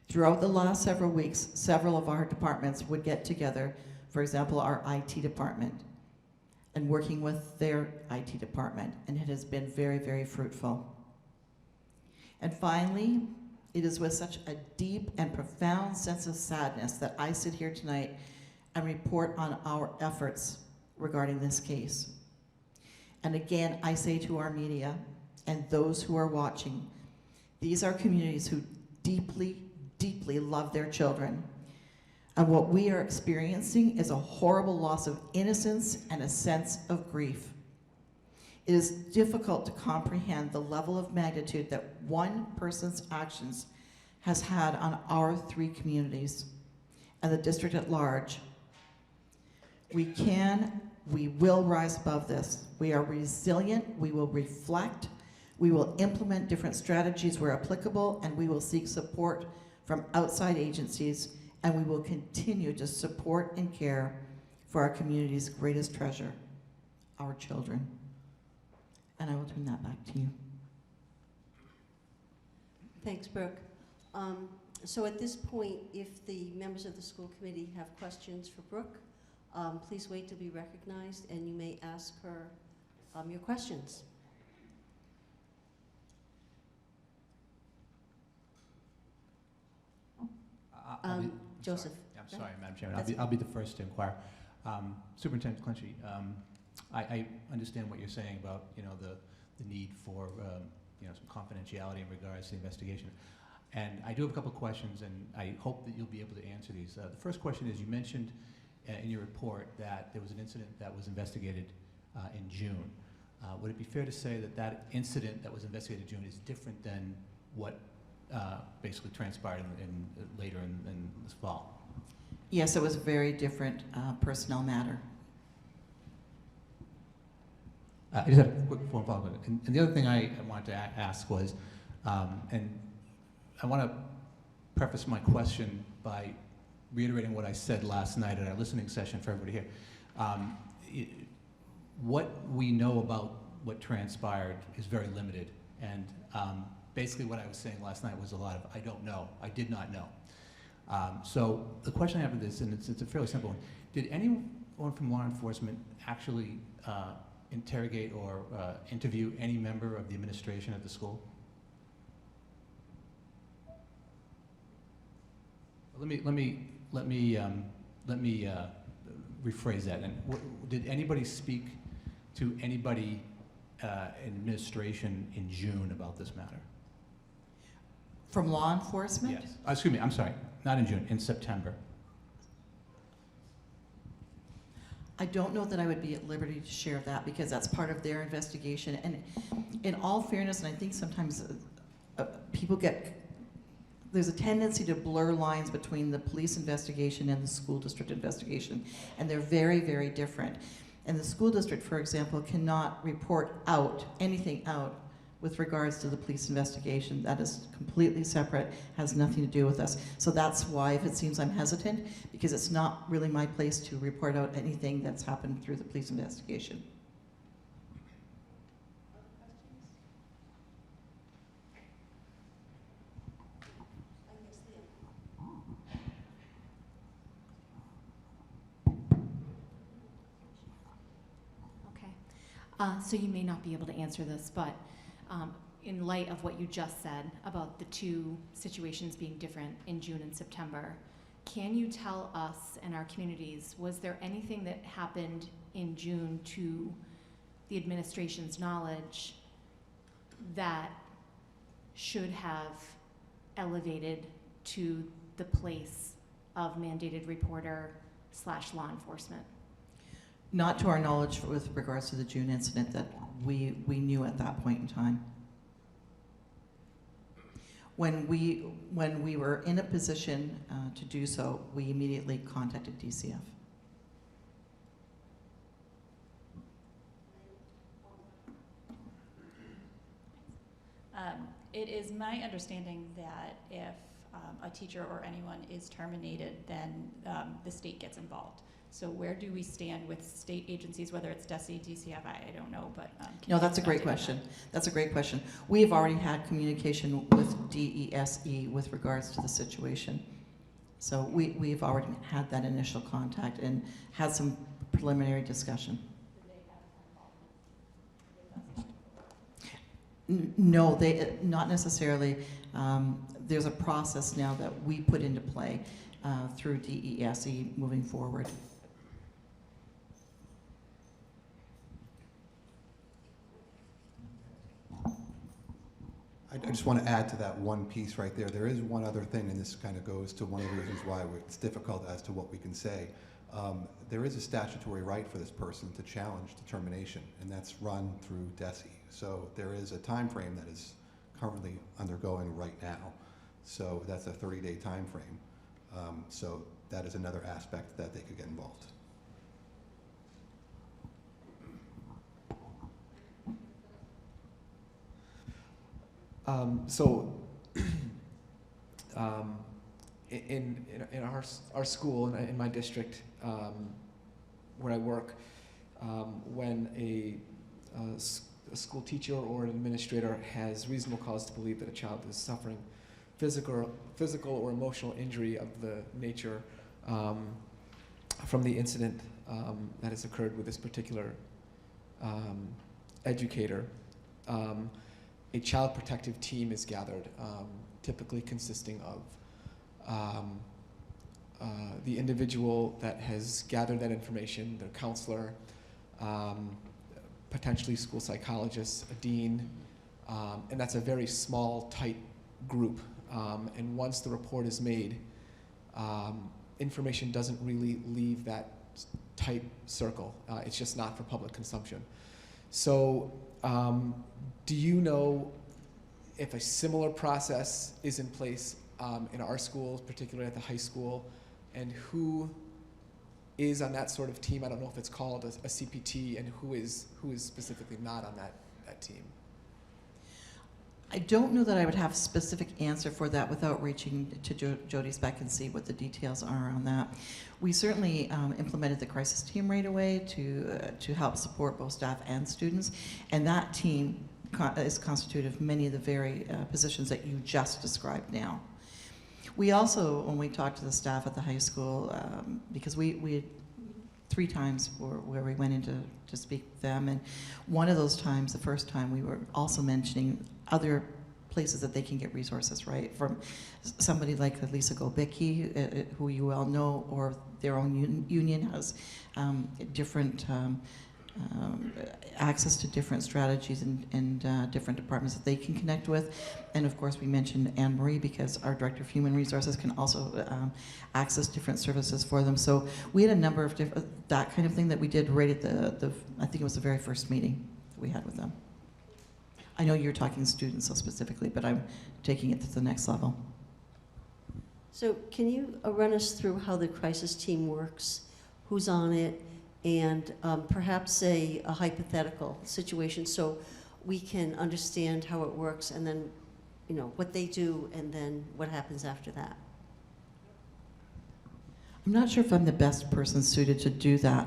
Throughout the last several weeks, several of our departments would get together, for example, our IT department, and working with their IT department, and it has been very, very fruitful. And finally, it is with such a deep and profound sense of sadness that I sit here tonight and report on our efforts regarding this case. And again, I say to our media and those who are watching, these are communities who deeply, deeply love their children. And what we are experiencing is a horrible loss of innocence and a sense of grief. It is difficult to comprehend the level of magnitude that one person's actions has had on our 3 communities and the district at large. We will rise above this. We are resilient, we will reflect, we will implement different strategies where applicable, and we will seek support from outside agencies, and we will continue to support and care for our community's greatest treasure, our children. And I will turn that back to you. Thanks, Brooke. So at this point, if the members of the school committee have questions for Brooke, please wait to be recognized, and you may ask her your questions. Joseph. I'm sorry, Madam Chairman. I'll be the first to inquire. Superintendent Clenchy, I understand what you're saying about the need for some confidentiality in regards to the investigation. And I do have a couple of questions, and I hope that you'll be able to answer these. The first question is, you mentioned in your report that there was an incident that was investigated in June. Would it be fair to say that that incident that was investigated in June is different than what basically transpired later in this fall? Yes, it was a very different personnel matter. I just had a quick follow-up. And the other thing I wanted to ask was, and I want to preface my question by reiterating what I said last night at our listening session for everybody here. What we know about what transpired is very limited, and basically what I was saying last night was a lot of I don't know, I did not know. So the question I have is this, and it's a fairly simple one. Did anyone from law enforcement actually interrogate or interview any member of the administration at the school? Let me rephrase that. And did anybody speak to anybody in administration in June about this matter? From law enforcement? Yes. Excuse me, I'm sorry, not in June, in September. I don't know that I would be at liberty to share that because that's part of their investigation. And in all fairness, and I think sometimes people there's a tendency to blur lines between the police investigation and the school district investigation, and they're very, very different. And the school district, for example, cannot report anything out with regards to the police investigation. That is completely separate, has nothing to do with us. So that's why, if it seems I'm hesitant, because it's not really my place to report out anything that's happened through the police investigation. So you may not be able to answer this, but in light of what you just said about the 2 situations being different in June and September, can you tell us and our communities, was there anything that happened in June to the administration's knowledge that should have elevated to the place of mandated reporter / law enforcement? Not to our knowledge with regards to the June incident that we knew at that point in time. When we were in a position to do so, we immediately contacted DCF. It is my understanding that if a teacher or anyone is terminated, then the state gets involved. So where do we stand with state agencies, whether it's DESE, DCF, I don't know, but. No, that's a great question. That's a great question. We have already had communication with DESE with regards to the situation. So we've already had that initial contact and had some preliminary discussion. No, they not necessarily. There's a process now that we put into play through DESE moving forward. I just want to add to that one piece right there. There is one other thing, and this kind of goes to one of the reasons why it's difficult as to what we can say. There is a statutory right for this person to challenge determination, and that's run through DESE. So there is a time frame that is currently undergoing right now. So that's a 30-day time frame. So that is another aspect that they could get involved. In our school, in my district, where I work, when a school teacher or an administrator has reasonable cause to believe that a child is suffering physical or emotional injury of the nature from the incident that has occurred with this particular educator, a child protective team is gathered, typically consisting of the individual that has gathered that information, their counselor, potentially school psychologists, a dean, and that's a very small, tight group. And once the report is made, information doesn't really leave that tight circle. It's just not for public consumption. So do you know if a similar process is in place in our schools, particularly at the high school, and who is on that sort of team? I don't know if it's called a CPT, and who is specifically not on that team. I don't know that I would have a specific answer for that without reaching to Jody's back and see what the details are on that. We certainly implemented the crisis team right away to help support both staff and students, and that team is constituted of many of the very positions that you just described now. We also, when we talked to the staff at the high school, because we had 3 times where we went in to speak with them, and one of those times, the first time, we were also mentioning other places that they can get resources, right? From somebody like Lisa Golbicki, who you all know, or their own union has different access to different strategies and different departments that they can connect with. And of course, we mentioned Anne Marie because our Director of Human Resources can also access different services for them. So we had a number of different, that kind of thing that we did right at the I think it was the very first meeting that we had with them. I know you're talking students so specifically, but I'm taking it to the next level. So can you run us through how the crisis team works, who's on it, and perhaps a hypothetical situation so we can understand how it works, and then, you know, what they do, and then what happens after that? I'm not sure if I'm the best person suited to do that.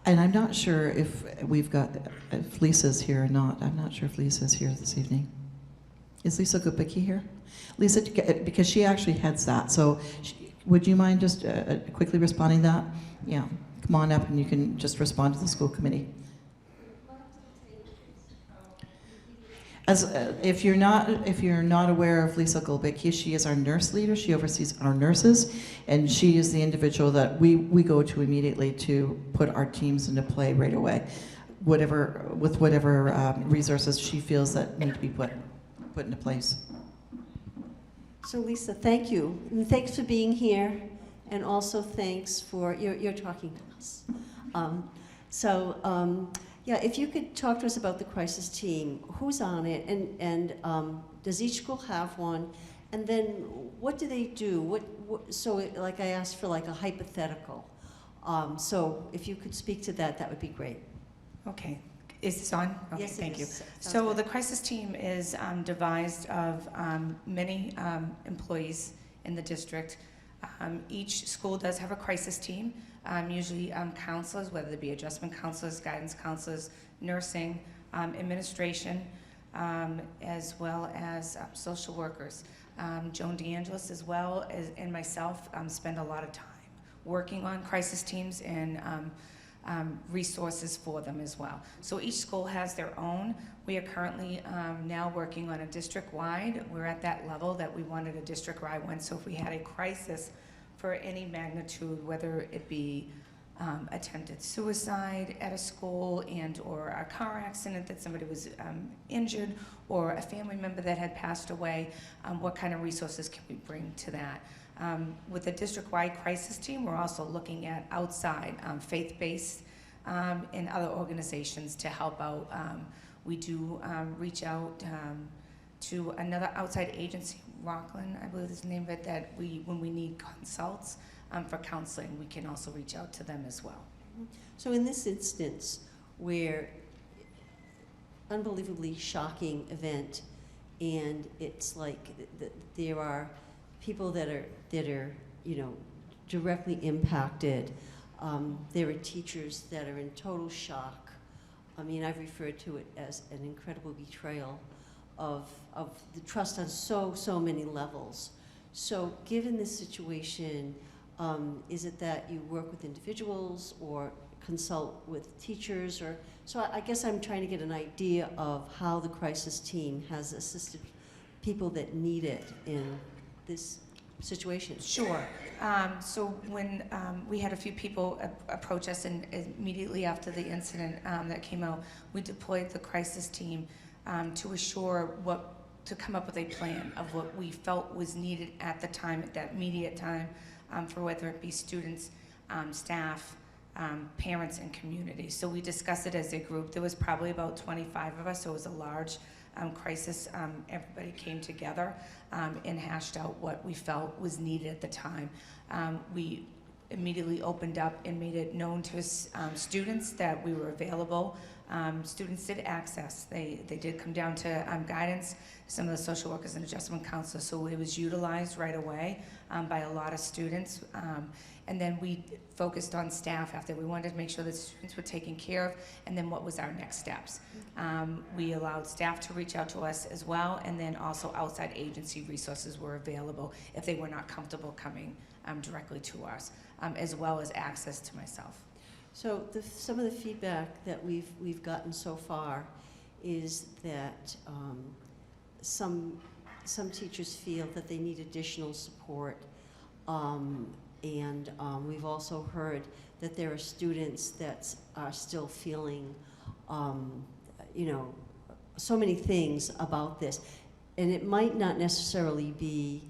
And I'm not sure if if Lisa's here or not. I'm not sure if Lisa's here this evening. Is Lisa Gupicki here? Lisa, because she actually heads that. So would you mind just quickly responding to that? Yeah, come on up and you can just respond to the school committee. As if you're not aware of Lisa Golbicki, she is our nurse leader. She oversees our nurses, and she is the individual that we go to immediately to put our teams into play right away, whatever resources she feels that need to be put into place. So Lisa, thank you, and thanks for being here, and also thanks for you're talking to us. So, yeah, if you could talk to us about the crisis team, who's on it, and does each school have one? And then what do they do? So, like I asked for like a hypothetical. So if you could speak to that, that would be great. Okay. Is this on? Okay, Yes, it thank you. is. Sounds So good. the crisis team is devised of many employees in the district. Each school does have a crisis team, usually counselors, whether it be adjustment counselors, guidance counselors, nursing, administration, as well as social workers. Joan DeAngelis as well as, and myself spend a lot of time working on crisis teams and resources for them as well. So each school has their own. We are currently now working on a district-wide. We're at that level that we wanted a district-wide one. So if we had a crisis for any magnitude, whether it be attempted suicide at a school and or a car accident that somebody was injured, or a family member that had passed away, what kind of resources can we bring to that? With the district-wide crisis team, we're also looking at outside faith-based and other organizations to help out. We do reach out to another outside agency, Rockland, I believe is the name of it, that when we need consults for counseling, we can also reach out to them as well. So in this instance, where unbelievably shocking event, and it's like there are people that are directly impacted. There are teachers that are in total shock. I mean, I've referred to it as an incredible betrayal of the trust on so many levels. So given this situation, is it that you work with individuals or consult with teachers? Or so I guess I'm trying to get an idea of how the crisis team has assisted people that need it in this situation. Sure. So when we had a few people approach us, and immediately after the incident that came out, we deployed the crisis team to assure to come up with a plan of what we felt was needed at the time, at that immediate time, for whether it be students, staff, parents, and community. So we discussed it as a group. There was probably about 25 of us, so it was a large crisis. Everybody came together and hashed out what we felt was needed at the time. We immediately opened up and made it known to students that we were available. Students did access. They did come down to guidance, some of the social workers and adjustment counselors, so it was utilized right away by a lot of students. And then we focused on staff after. We wanted to make sure that students were taken care of, and then what was our next steps. We allowed staff to reach out to us as well, and then also outside agency resources were available if they were not comfortable coming directly to us, as well as access to myself. So some of the feedback that we've gotten so far is that some teachers feel that they need additional support, and we've also heard that there are students that are still feeling, so many things about this, and it might not necessarily be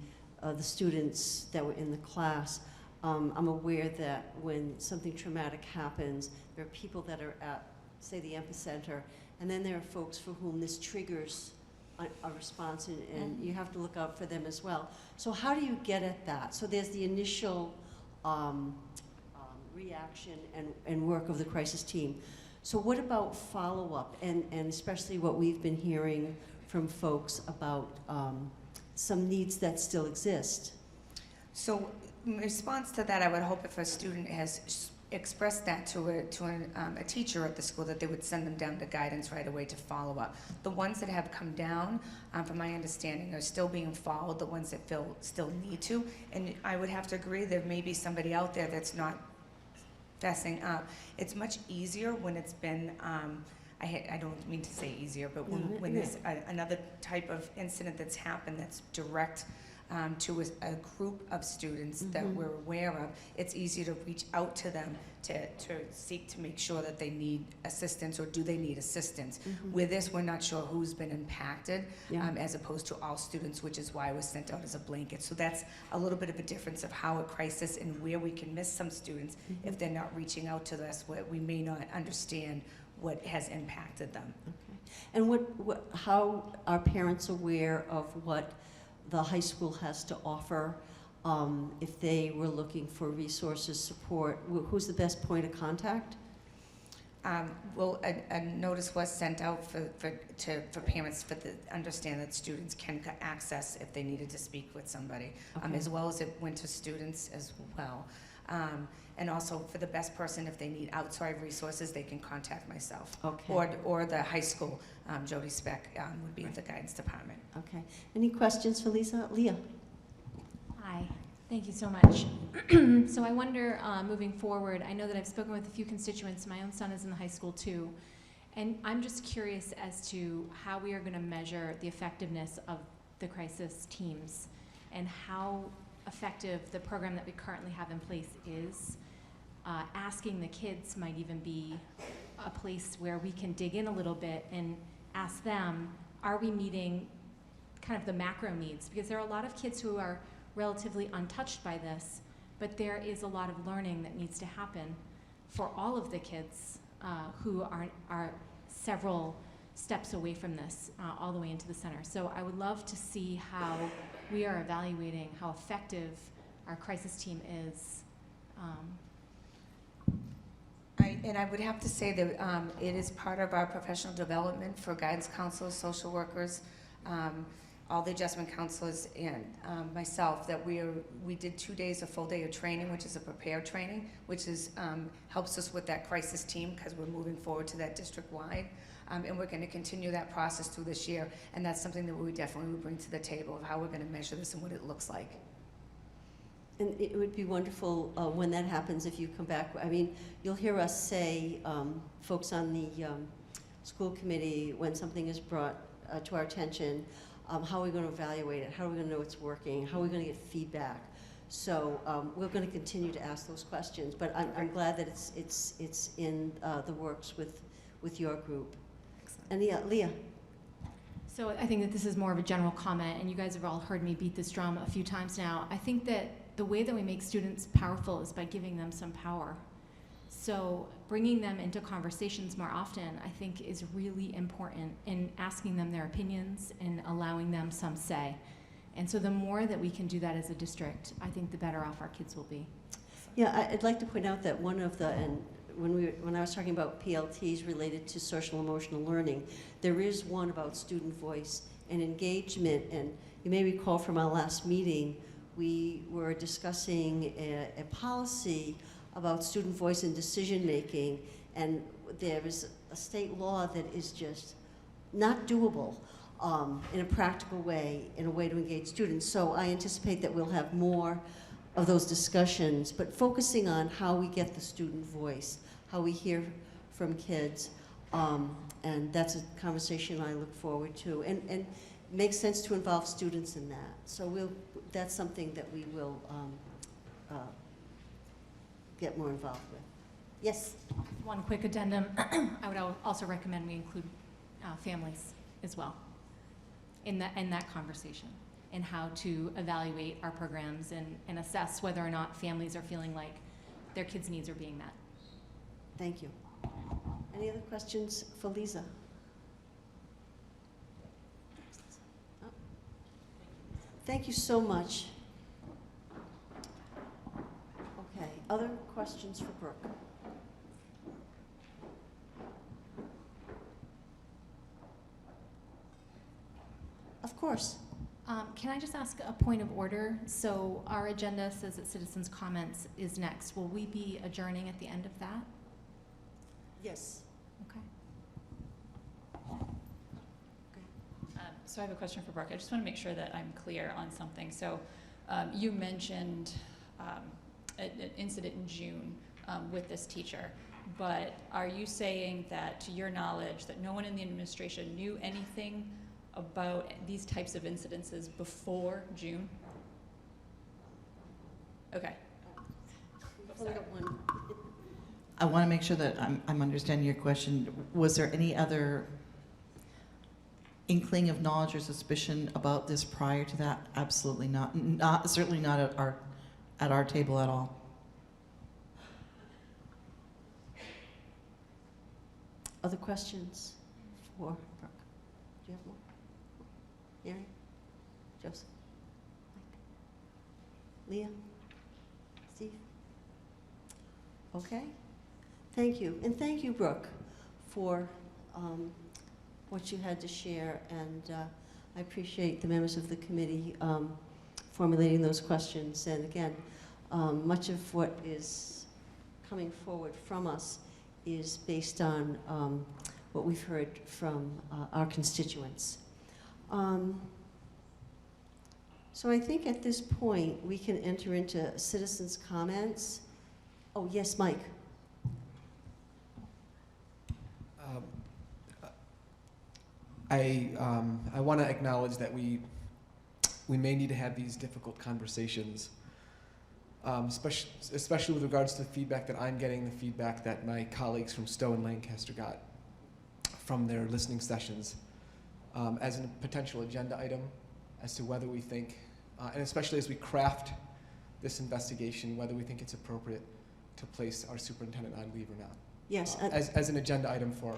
the students that were in the class. I'm aware that when something traumatic happens, there are people that are at, say, the epicenter, and then there are folks for whom this triggers a response, and you have to look out for them as well. So how do you get at that? So there's the initial reaction and work of the crisis team. So what about follow-up, and especially what we've been hearing from folks about some needs that still exist? So in response to that, I would hope if a student has expressed that to a teacher at the school, that they would send them down to guidance right away to follow up. The ones that have come down, from my understanding, are still being followed, the ones that still need to. And I would have to agree there may be somebody out there that's not fessing up. It's much easier when it's been, I don't mean to say easier, but when there's another type of incident that's happened that's direct to a group of students that we're aware of, it's easier to reach out to them to seek to make sure that they need assistance or do they need assistance. With this, we're not sure who's been impacted, as opposed to all students, which is why it was sent out as a blanket. So that's a little bit of a difference of how a crisis and where we can miss some students if they're not reaching out to us, where we may not understand what has impacted them. Okay. And how are parents aware of what the high school has to offer? If they were looking for resources, support, who's the best point of contact? Well, a notice was sent out for parents understand that students can access if they needed to speak with somebody, as well as it went to students as well. And also for the best person, if they need outside resources, they can contact myself. Okay. Or the high school, Jody Speck would be the guidance department. Okay. Any questions for Lisa? Leah? Hi, thank you so much. So I wonder, moving forward, I know that I've spoken with a few constituents. My own son is in the high school too. And I'm just curious as to how we are going to measure the effectiveness of the crisis teams and how effective the program that we currently have in place is. Asking the kids might even be a place where we can dig in a little bit and ask them, are we meeting kind of the macro needs? Because there are a lot of kids who are relatively untouched by this, but there is a lot of learning that needs to happen for all of the kids who are several steps away from this, all the way into the center. So I would love to see how we are evaluating how effective our crisis team is. And I would have to say that it is part of our professional development for guidance counselors, social workers, all the adjustment counselors, and myself, that we did 2 days, a full day of training, which is a prepare training, which is helps us with that crisis team because we're moving forward to that district-wide. And we're going to continue that process through this year, and that's something that we definitely will bring to the table of how we're going to measure this and what it looks like. And it would be wonderful when that happens if you come back. I mean, you'll hear us say, folks on the school committee, when something is brought to our attention, how are we going to evaluate it? How are we going to know it's working? How are we going to get feedback? So we're going to continue to ask those questions, but I'm glad that it's in the works with your group. And Leah. So I think that this is more of a general comment, and you guys have all heard me beat this drum a few times now. I think that the way that we make students powerful is by giving them some power. So bringing them into conversations more often, I think, is really important in asking them their opinions and allowing them some say. And so the more that we can do that as a district, I think the better off our kids will be. Yeah, I'd like to point out that one of the, and when I was talking about PLTs related to social emotional learning, there is one about student voice and engagement. And you may recall from our last meeting, we were discussing a policy about student voice in decision making, and there is a state law that is just not doable in a practical way, in a way to engage students. So I anticipate that we'll have more of those discussions, but focusing on how we get the student voice, how we hear from kids, and that's a conversation I look forward to. And it makes sense to involve students in that. So that's something that we will get more involved with. Yes? One quick addendum. I would also recommend we include families as well in that conversation, and how to evaluate our programs and assess whether or not families are feeling like their kids' needs are being met. Thank you. Any other questions for Lisa? Thank you so much. Okay, other questions for Brooke? Of course. Can I just ask a point of order? So our agenda says that citizens' comments is next. Will we be adjourning at the end of that? Yes. Okay. So I have a question for Brooke. I just want to make sure that I'm clear on something. So you mentioned an incident in June with this teacher, but are you saying that, to your knowledge, that no one in the administration knew anything about these types of incidences before June? Okay. We've only got one. I want to make sure that I'm understanding your question. Was there any other inkling of knowledge or suspicion about this prior to that? Absolutely not. Certainly not at our table at all. Other questions for Brooke? Do you have more? Mary? Joseph? Mike? Leah? Steve? Okay. Thank you. And thank you, Brooke, for what you had to share. And I appreciate the members of the committee formulating those questions. And again, much of what is coming forward from us is based on what we've heard from our constituents. So I think at this point we can enter into citizens' comments. Oh, yes, Mike. I want to acknowledge that we may need to have these difficult conversations, especially with regards to the feedback that I'm getting, the feedback that my colleagues from Stow and Lancaster got from their listening sessions, as a potential agenda item as to whether we think, and especially as we craft this investigation, whether we think it's appropriate to place our superintendent on leave or not. Yes. As an agenda item for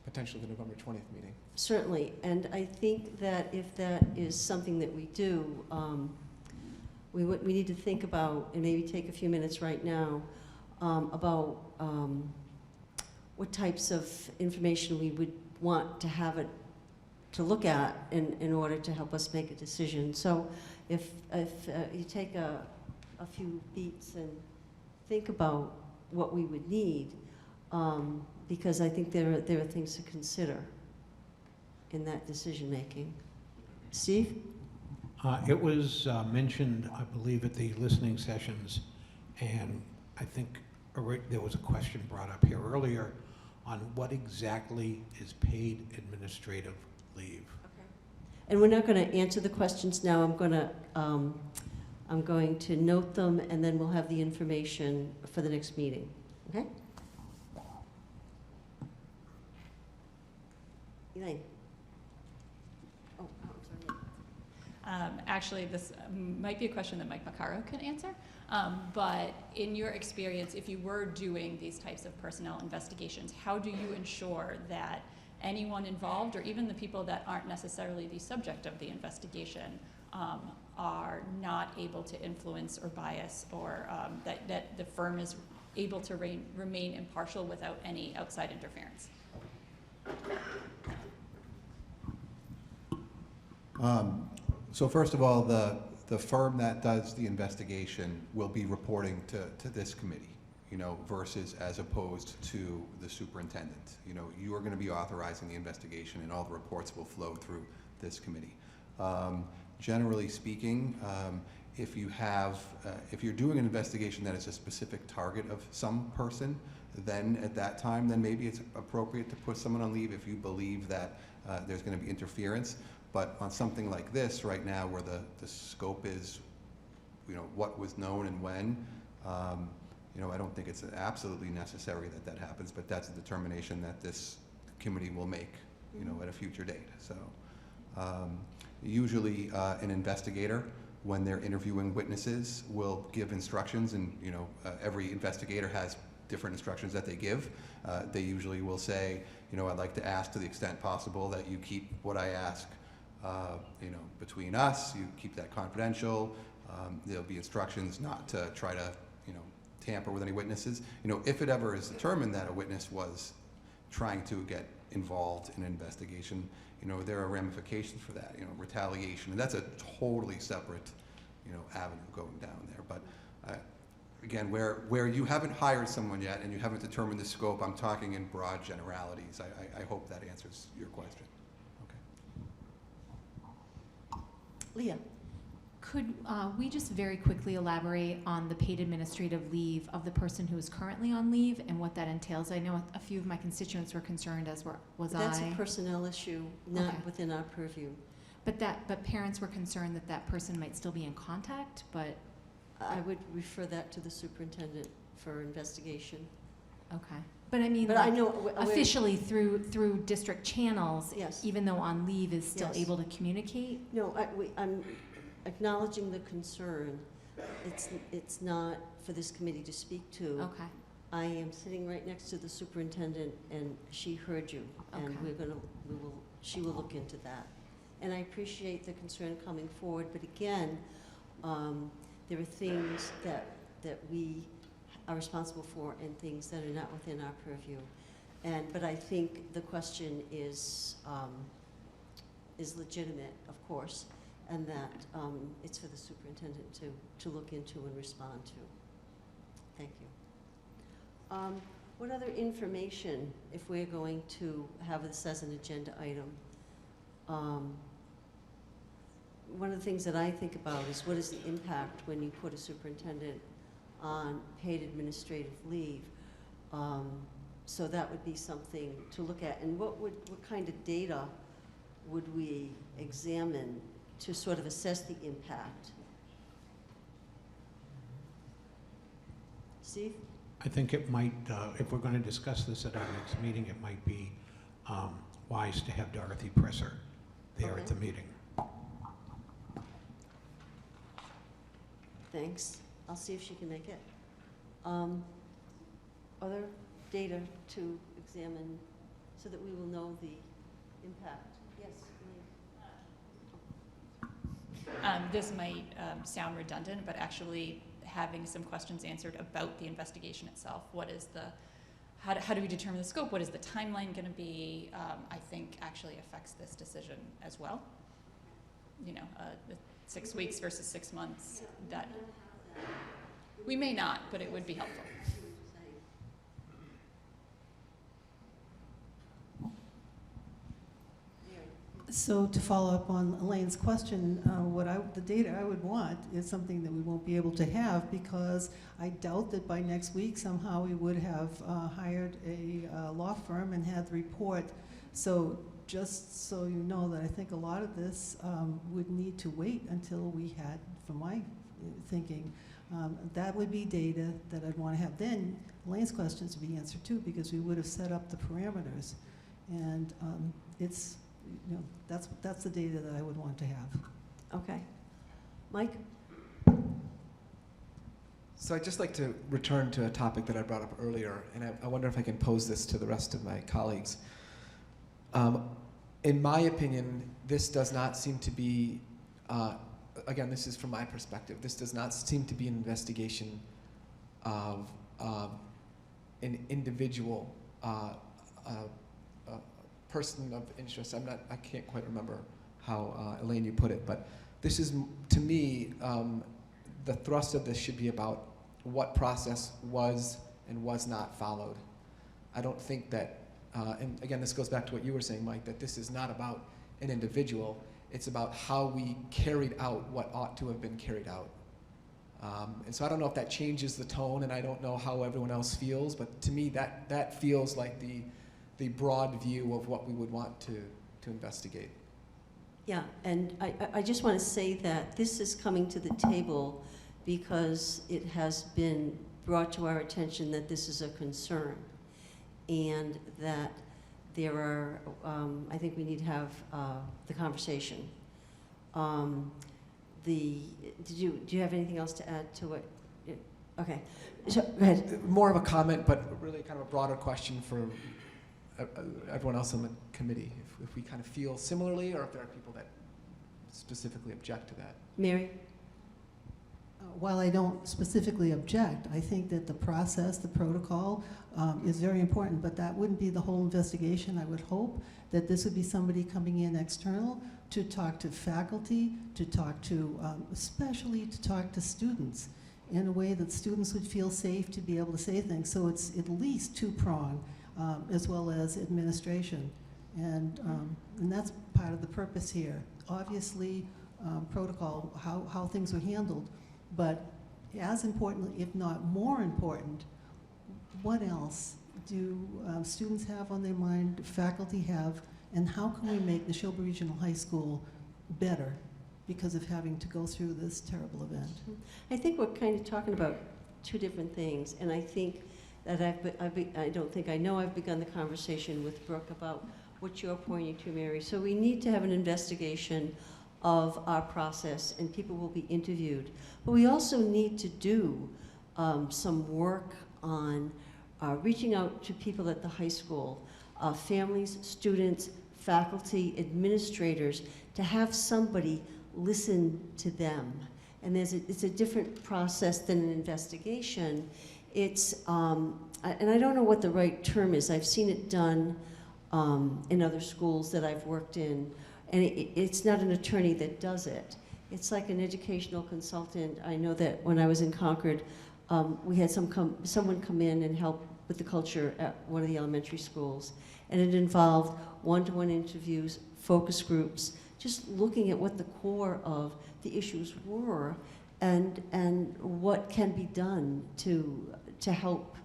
potentially the November 20th meeting. Certainly, and I think that if that is something that we do, we need to think about, and maybe take a few minutes right now, about what types of information we would want to have it to look at in order to help us make a decision. So if you take a few beats and think about what we would need, because I think there are things to consider in that decision making. Steve? It was mentioned, I believe, at the listening sessions, and I think there was a question brought up here earlier on what exactly is paid administrative leave. Okay. And we're not going to answer the questions now. I'm going to note them, and then we'll have the information for the next meeting. Okay? Elaine. Oh, I'm sorry. Actually, this might be a question that Mike Maccaro can answer. But in your experience, if you were doing these types of personnel investigations, how do you ensure that anyone involved, or even the people that aren't necessarily the subject of the investigation, are not able to influence or bias, or that the firm is able to remain impartial without any outside interference? So first of all, the firm that does the investigation will be reporting to this committee, versus as opposed to the superintendent. You are going to be authorizing the investigation, and all the reports will flow through this committee. Generally speaking, if you're doing an investigation that is a specific target of some person, then at that time, then maybe it's appropriate to put someone on leave if you believe that there's going to be interference. But on something like this right now, where the scope is, what was known and when, I don't think it's absolutely necessary that happens, but that's a determination that this committee will make, at a future date. So usually an investigator, when they're interviewing witnesses, will give instructions, and every investigator has different instructions that they give. They usually will say, I'd like to ask, to the extent possible, that you keep what I ask between us, you keep that confidential. There'll be instructions not to try to, tamper with any witnesses. If it ever is determined that a witness was trying to get involved in an investigation, there are ramifications for that, retaliation, and that's a totally separate, avenue going down there. But again, where you haven't hired someone yet and you haven't determined the scope, I'm talking in broad generalities. I hope that answers your question. Leah. Could we just very quickly elaborate on the paid administrative leave of the person who is currently on leave and what that entails? I know a few of my constituents were concerned, as was That's I. a personnel issue, not Okay. within our purview. But parents were concerned that person might still be in contact, but I would refer that to the superintendent for investigation. Okay. But I mean, But I like, know, we're- officially through district channels, Yes. even though on leave, is still Yes. able to communicate? No, I'm acknowledging the concern. It's not for this committee to speak to. Okay. I am sitting right next to the superintendent, and she heard you, and Okay. she will look into that. And I appreciate the concern coming forward, but again, there are things that we are responsible for and things that are not within our purview. But I think the question is legitimate, of course, and that it's for the superintendent to look into and respond to. Thank you. What other information, if we're going to have this as an agenda item? One of the things that I think about is what is the impact when you put a superintendent on paid administrative leave? So that would be something to look at. And what kind of data would we examine to sort of assess the impact? Steve? I think it might, if we're going to discuss this at our next meeting, it might be wise to have Dorothy Presser there at the meeting. Thanks. I'll see if she can make it. Other data to examine so that we will know the impact? Yes, Elaine. This might sound redundant, but actually having some questions answered about the investigation itself. What is how do we determine the scope? What is the timeline going to be? I think actually affects this decision as well. You know, the 6 weeks versus 6 months. That we may not, but it would be helpful. So to follow up on Elaine's question, the data I would want is something that we won't be able to have because I doubt that by next week somehow we would have hired a law firm and had the report. So just so you know that I think a lot of this would need to wait until we had, from my thinking, that would be data that I'd want to have. Then Elaine's questions would be answered too because we would have set up the parameters. And it's, you know, that's the data that I would want to have. Okay. Mike? So I'd just like to return to a topic that I brought up earlier, and I wonder if I can pose this to the rest of my colleagues. In my opinion, this does not seem to be, again, this is from my perspective, this does not seem to be an investigation of an individual person of interest. I can't quite remember how, Elaine, you put it, but this is, to me, the thrust of this should be about what process was and was not followed. I don't think that, and again, this goes back to what you were saying, Mike, that this is not about an individual, it's about how we carried out what ought to have been carried out. And so I don't know if that changes the tone, and I don't know how everyone else feels, but to me, that feels like the broad view of what we would want to investigate. Yeah, and I just want to say that this is coming to the table because it has been brought to our attention that this is a concern and that there are, I think we need to have the conversation. Do you have anything else to add to it? Okay, so go ahead. More of a comment, but really kind of a broader question for everyone else on the committee, if we kind of feel similarly or if there are people that specifically object to that. Mary? While I don't specifically object, I think that the process, the protocol is very important, but that wouldn't be the whole investigation. I would hope that this would be somebody coming in external to talk to faculty, to talk to, especially to talk to students in a way that students would feel safe to be able to say things. So it's at least two-pronged. As well as administration. And that's part of the purpose here. Obviously, protocol, how things were handled, but as importantly, if not more important, what else do students have on their mind, faculty have, and how can we make NASHOBA Regional High School better because of having to go through this terrible event. I think we're kind of talking about two different things, and I think that I know I've begun the conversation with Brooke about what you're pointing to, Mary. So we need to have an investigation of our process, and people will be interviewed. But we also need to do some work on reaching out to people at the high school, families, students, faculty, administrators, to have somebody listen to them. And it's a different process than an investigation. It's, and I don't know what the right term is. I've seen it done in other schools that I've worked in, and it's not an attorney that does it. It's like an educational consultant. I know that when I was in Concord, we had someone come in and help with the culture at one of the elementary schools, and it involved one-to-one interviews, focus groups, just looking at what the core of the issues were, and what can be done to help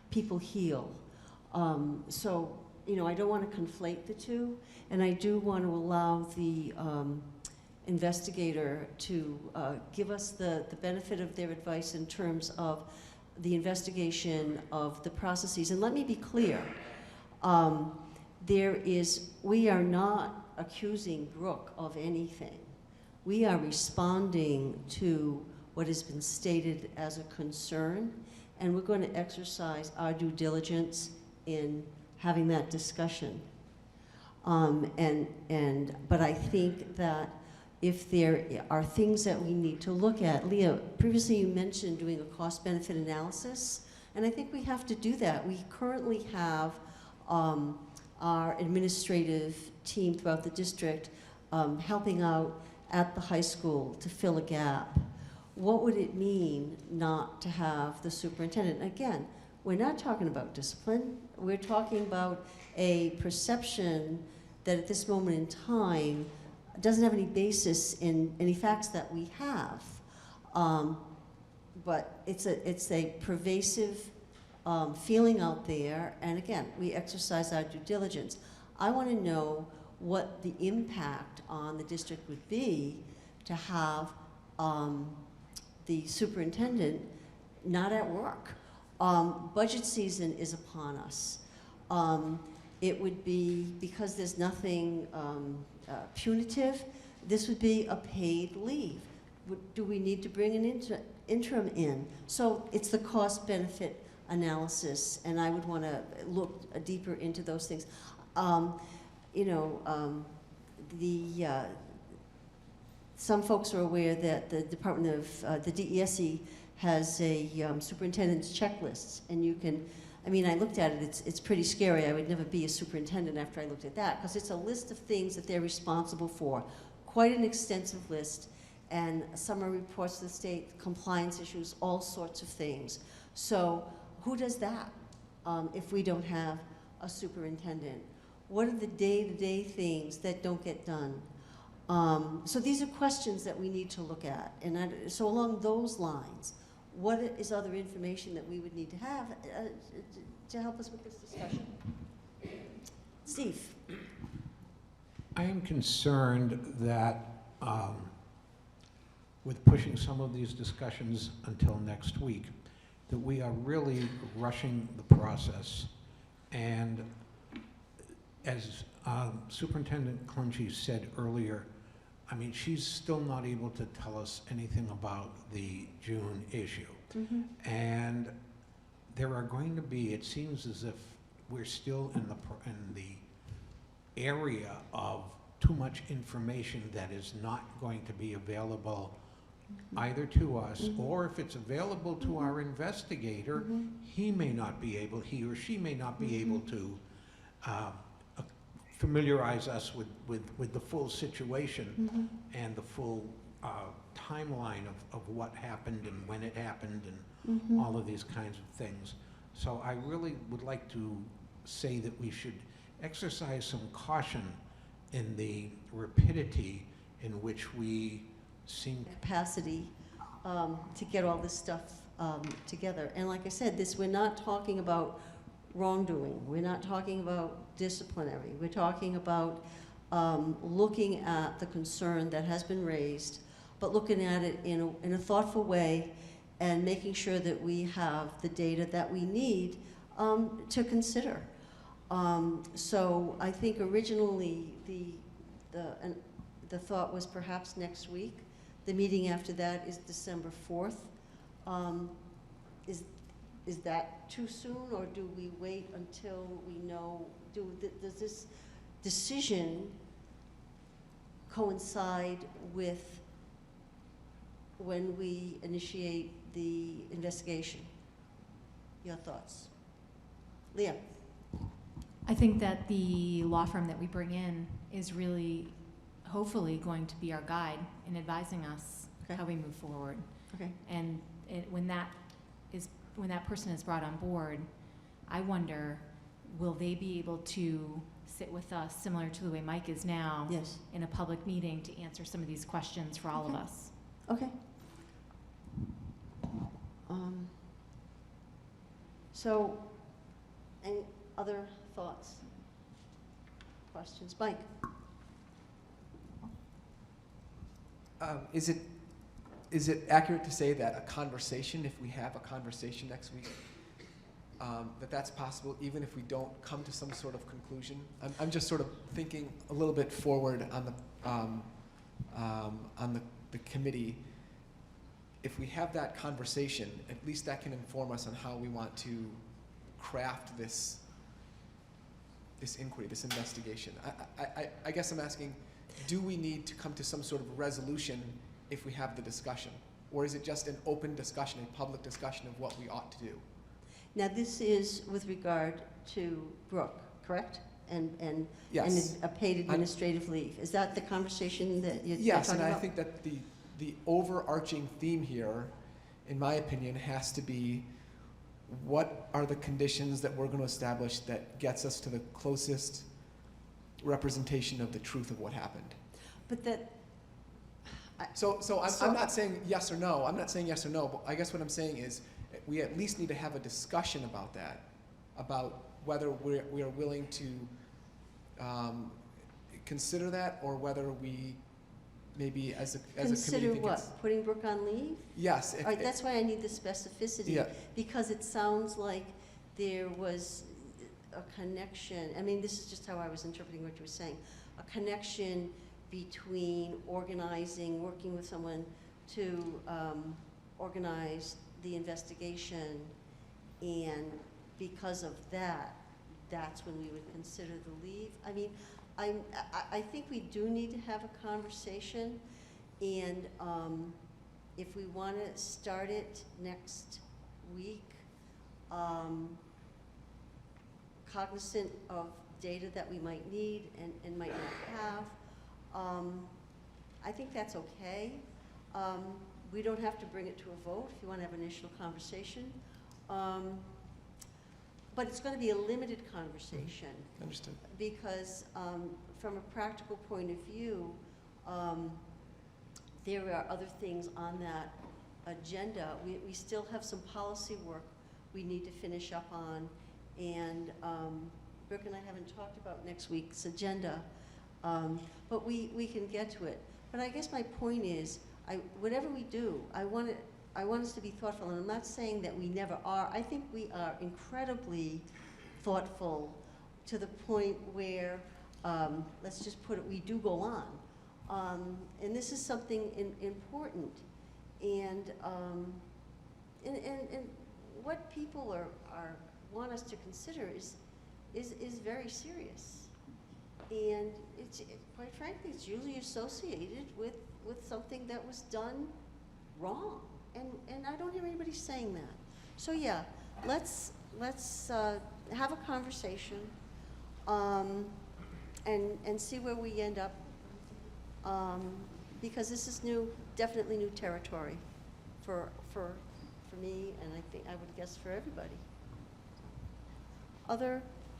people heal. So, you know, I don't want to conflate the two, and I do want to allow the investigator to give us the benefit of their advice in terms of the investigation of the processes. And let me be clear, we are not accusing Brooke of anything. We are responding to what has been stated as a concern, and we're going to exercise our due diligence in having that discussion. But I think that if there are things that we need to look at, Leah, previously you mentioned doing a cost-benefit analysis, and I think we have to do that. We currently have our administrative team throughout the district helping out at the high school to fill a gap. What would it mean not to have the superintendent? Again, we're not talking about discipline. We're talking about a perception that at this moment in time doesn't have any basis in any facts that we have. But it's a pervasive feeling out there, and again, we exercise our due diligence. I want to know what the impact on the district would be to have the superintendent not at work. Budget season is upon us. It would be, because there's nothing punitive, this would be a paid leave. Do we need to bring an interim in? So it's the cost-benefit analysis, and I would want to look deeper into those things. Some folks are aware that the Department of the DESE has a superintendent's checklists, and you can, I mean, I looked at it, it's pretty scary. I would never be a superintendent after I looked at that, because it's a list of things that they're responsible for. Quite an extensive list, and summary reports to the state, compliance issues, all sorts of things. So who does that if we don't have a superintendent? What are the day-to-day things that don't get done? So these are questions that we need to look at. And so along those lines, what is other information that we would need to have to help us with this discussion? Steve. I am concerned that with pushing some of these discussions until next week, that we are really rushing the process. And as Superintendent Clenchy said earlier, I mean, she's still not able to tell us anything about the June issue. Mm-hmm. And there are going to be, it seems as if we're still in the area of too much information that is not going to be available either to us, or if it's available to our investigator, he or she may not be able to familiarize us with the full situation and the full timeline of what happened and when it happened and all of these kinds of things. So I really would like to say that we should exercise some caution in the rapidity in which we seem capacity to get all this stuff together. And like I said, we're not talking about wrongdoing. We're not talking about disciplinary. We're talking about looking at the concern that has been raised, but looking at it in a thoughtful way and making sure that we have the data that we need to consider. So I think originally the thought was perhaps next week. The meeting after that is December 4th. Is that too soon, or do we wait until we know, does this decision coincide with when we initiate the investigation? Your thoughts? Leah? I think that the law firm that we bring in is really, hopefully, going to be our guide in advising us how we move forward. Okay. And when that person is brought on board, I wonder, will they be able to sit with us similar to the way Mike is now Yes. in a public meeting to answer some of these questions for all of us? Okay. So, any other thoughts, questions? Mike? Is it accurate to say that a conversation, if we have a conversation next week, that's possible even if we don't come to some sort of conclusion? I'm just sort of thinking a little bit forward on the committee. If we have that conversation, at least that can inform us on how we want to craft this inquiry, this investigation. I guess I'm asking, do we need to come to some sort of resolution if we have the discussion? Or is it just an open discussion, a public discussion of what we ought to do? Now, this is with regard to Brooke, correct? And Yes. a paid administrative leave. Is that the conversation that you're Yes, talking and about? I think that the overarching theme here, in my opinion, has to be what are the conditions that we're going to establish that gets us to the closest representation of the truth of what happened. But that... I'm not saying yes or no. I'm not saying yes or no, but I guess what I'm saying is we at least need to have a discussion about that, about whether we are willing to consider that, or whether we maybe as a committee Consider think what? Putting Brooke on leave? Yes. All right, that's why I need the specificity. Yeah. Because it sounds like there was a connection. I mean, this is just how I was interpreting what you were saying. A connection between working with someone to organize the investigation, and because of that, that's when we would consider the leave. I mean, I think we do need to have a conversation, and if we want to start it next week, cognizant of data that we might need and might not have, I think that's okay. We don't have to bring it to a vote if you want to have an initial conversation. But it's going to be a limited conversation. Understood. Because from a practical point of view, there are other things on that agenda. We still have some policy work we need to finish up on, and Brooke and I haven't talked about next week's agenda, but we can get to it. But I guess my point is, whatever we do, I want us to be thoughtful, and I'm not saying that we never are. I think we are incredibly thoughtful to the point where, let's just put it, we do go on. And this is something important. And what people want us to consider is very serious. And quite frankly, it's usually associated with something that was done wrong. And I don't hear anybody saying that. So yeah, let's have a conversation and see where we end up, because this is definitely new territory for me, and I would guess for everybody.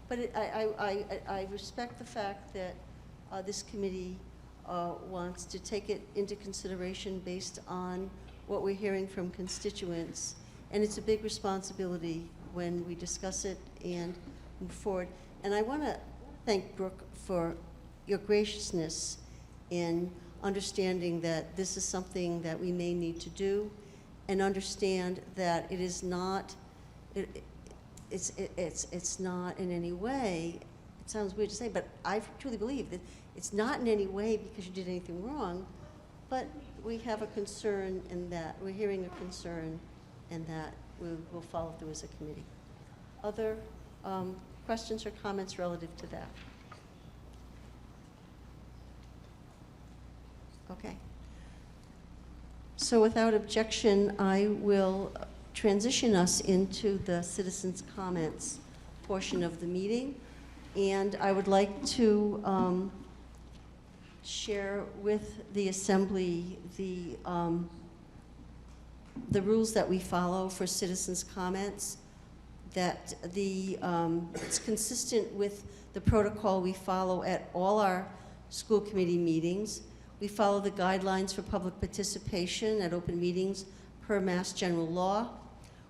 But I respect the fact that this committee wants to take it into consideration based on what we're hearing from constituents, and it's a big responsibility when we discuss it and move forward. And I want to thank Brooke for your graciousness in understanding that this is something that we may need to do, and understand that it is not, it's not in any way, it sounds weird to say, but I truly believe that it's not in any way because you did anything wrong, but we have a concern in that, we're hearing a concern, and that we will follow through as a committee. Other questions or comments relative to that? Okay. So without objection, I will transition us into the citizens' comments portion of the meeting. And I would like to share with the Assembly the rules that we follow for citizens' comments, that it's consistent with the protocol we follow at all our school committee meetings. We follow the guidelines for public participation at open meetings per Mass General Law.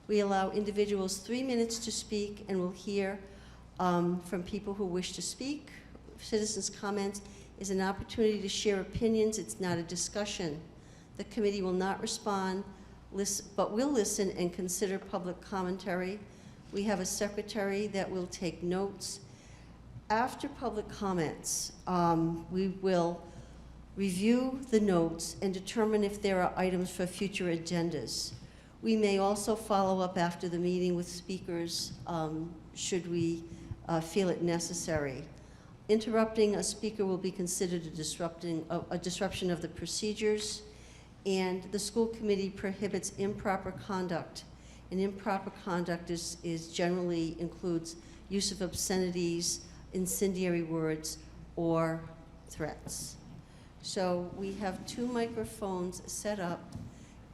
We allow individuals 3 minutes to speak, and we'll hear from people who wish to speak. Citizens' comments is an opportunity to share opinions. It's not a discussion. The committee will not respond, but will listen and consider public commentary. We have a secretary that will take notes. After public comments, we will review the notes and determine if there are items for future agendas. We may also follow up after the meeting with speakers should we feel it necessary. Interrupting a speaker will be considered a disruption of the procedures, and the school committee prohibits improper conduct. And improper conduct generally includes use of obscenities, incendiary words, or threats. So we have 2 microphones set up,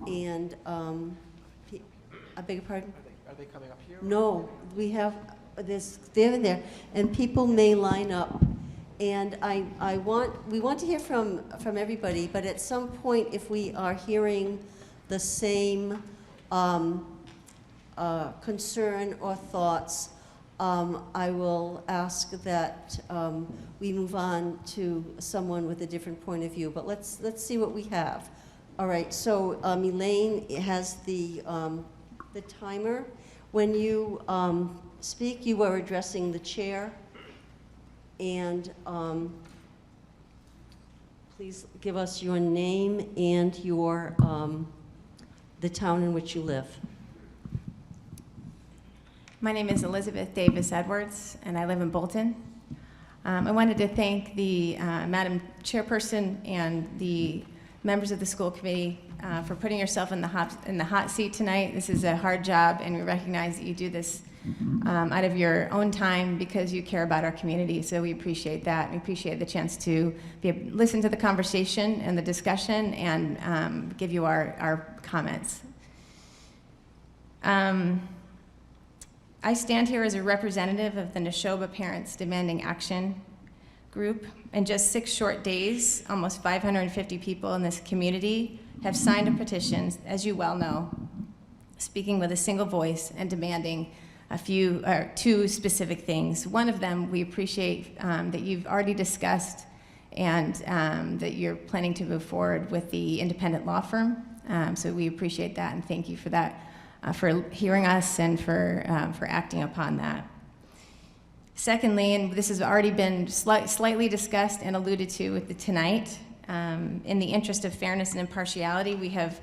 and I beg your pardon? Are they coming up here? No, we have this there, and people may line up. And we want to hear from everybody, but at some point, if we are hearing the same concern or thoughts, I will ask that we move on to someone with a different point of view. But let's see what we have. All right. So Elaine has the timer. When you speak, you are addressing the chair, and please give us your name and your the town in which you live. My name is Elizabeth Davis Edwards, and I live in Bolton. I wanted to thank the Madam Chairperson and the members of the school committee for putting yourself in the hot seat tonight. This is a hard job, and we recognize that you do this out of your own time because you care about our community. So we appreciate that. We appreciate the chance to listen to the conversation and the discussion and give you our comments. I stand here as a representative of the NASHOBA Parents Demanding Action group. In just 6 short days, almost 550 people in this community have signed a petition, as you well know, speaking with a single voice and demanding 2 specific things. One of them we appreciate that you've already discussed, and that you're planning to move forward with the independent law firm. So we appreciate that, and thank you for that. For hearing us and for acting upon that. Secondly, and this has already been slightly discussed and alluded to tonight, in the interest of fairness and impartiality, we have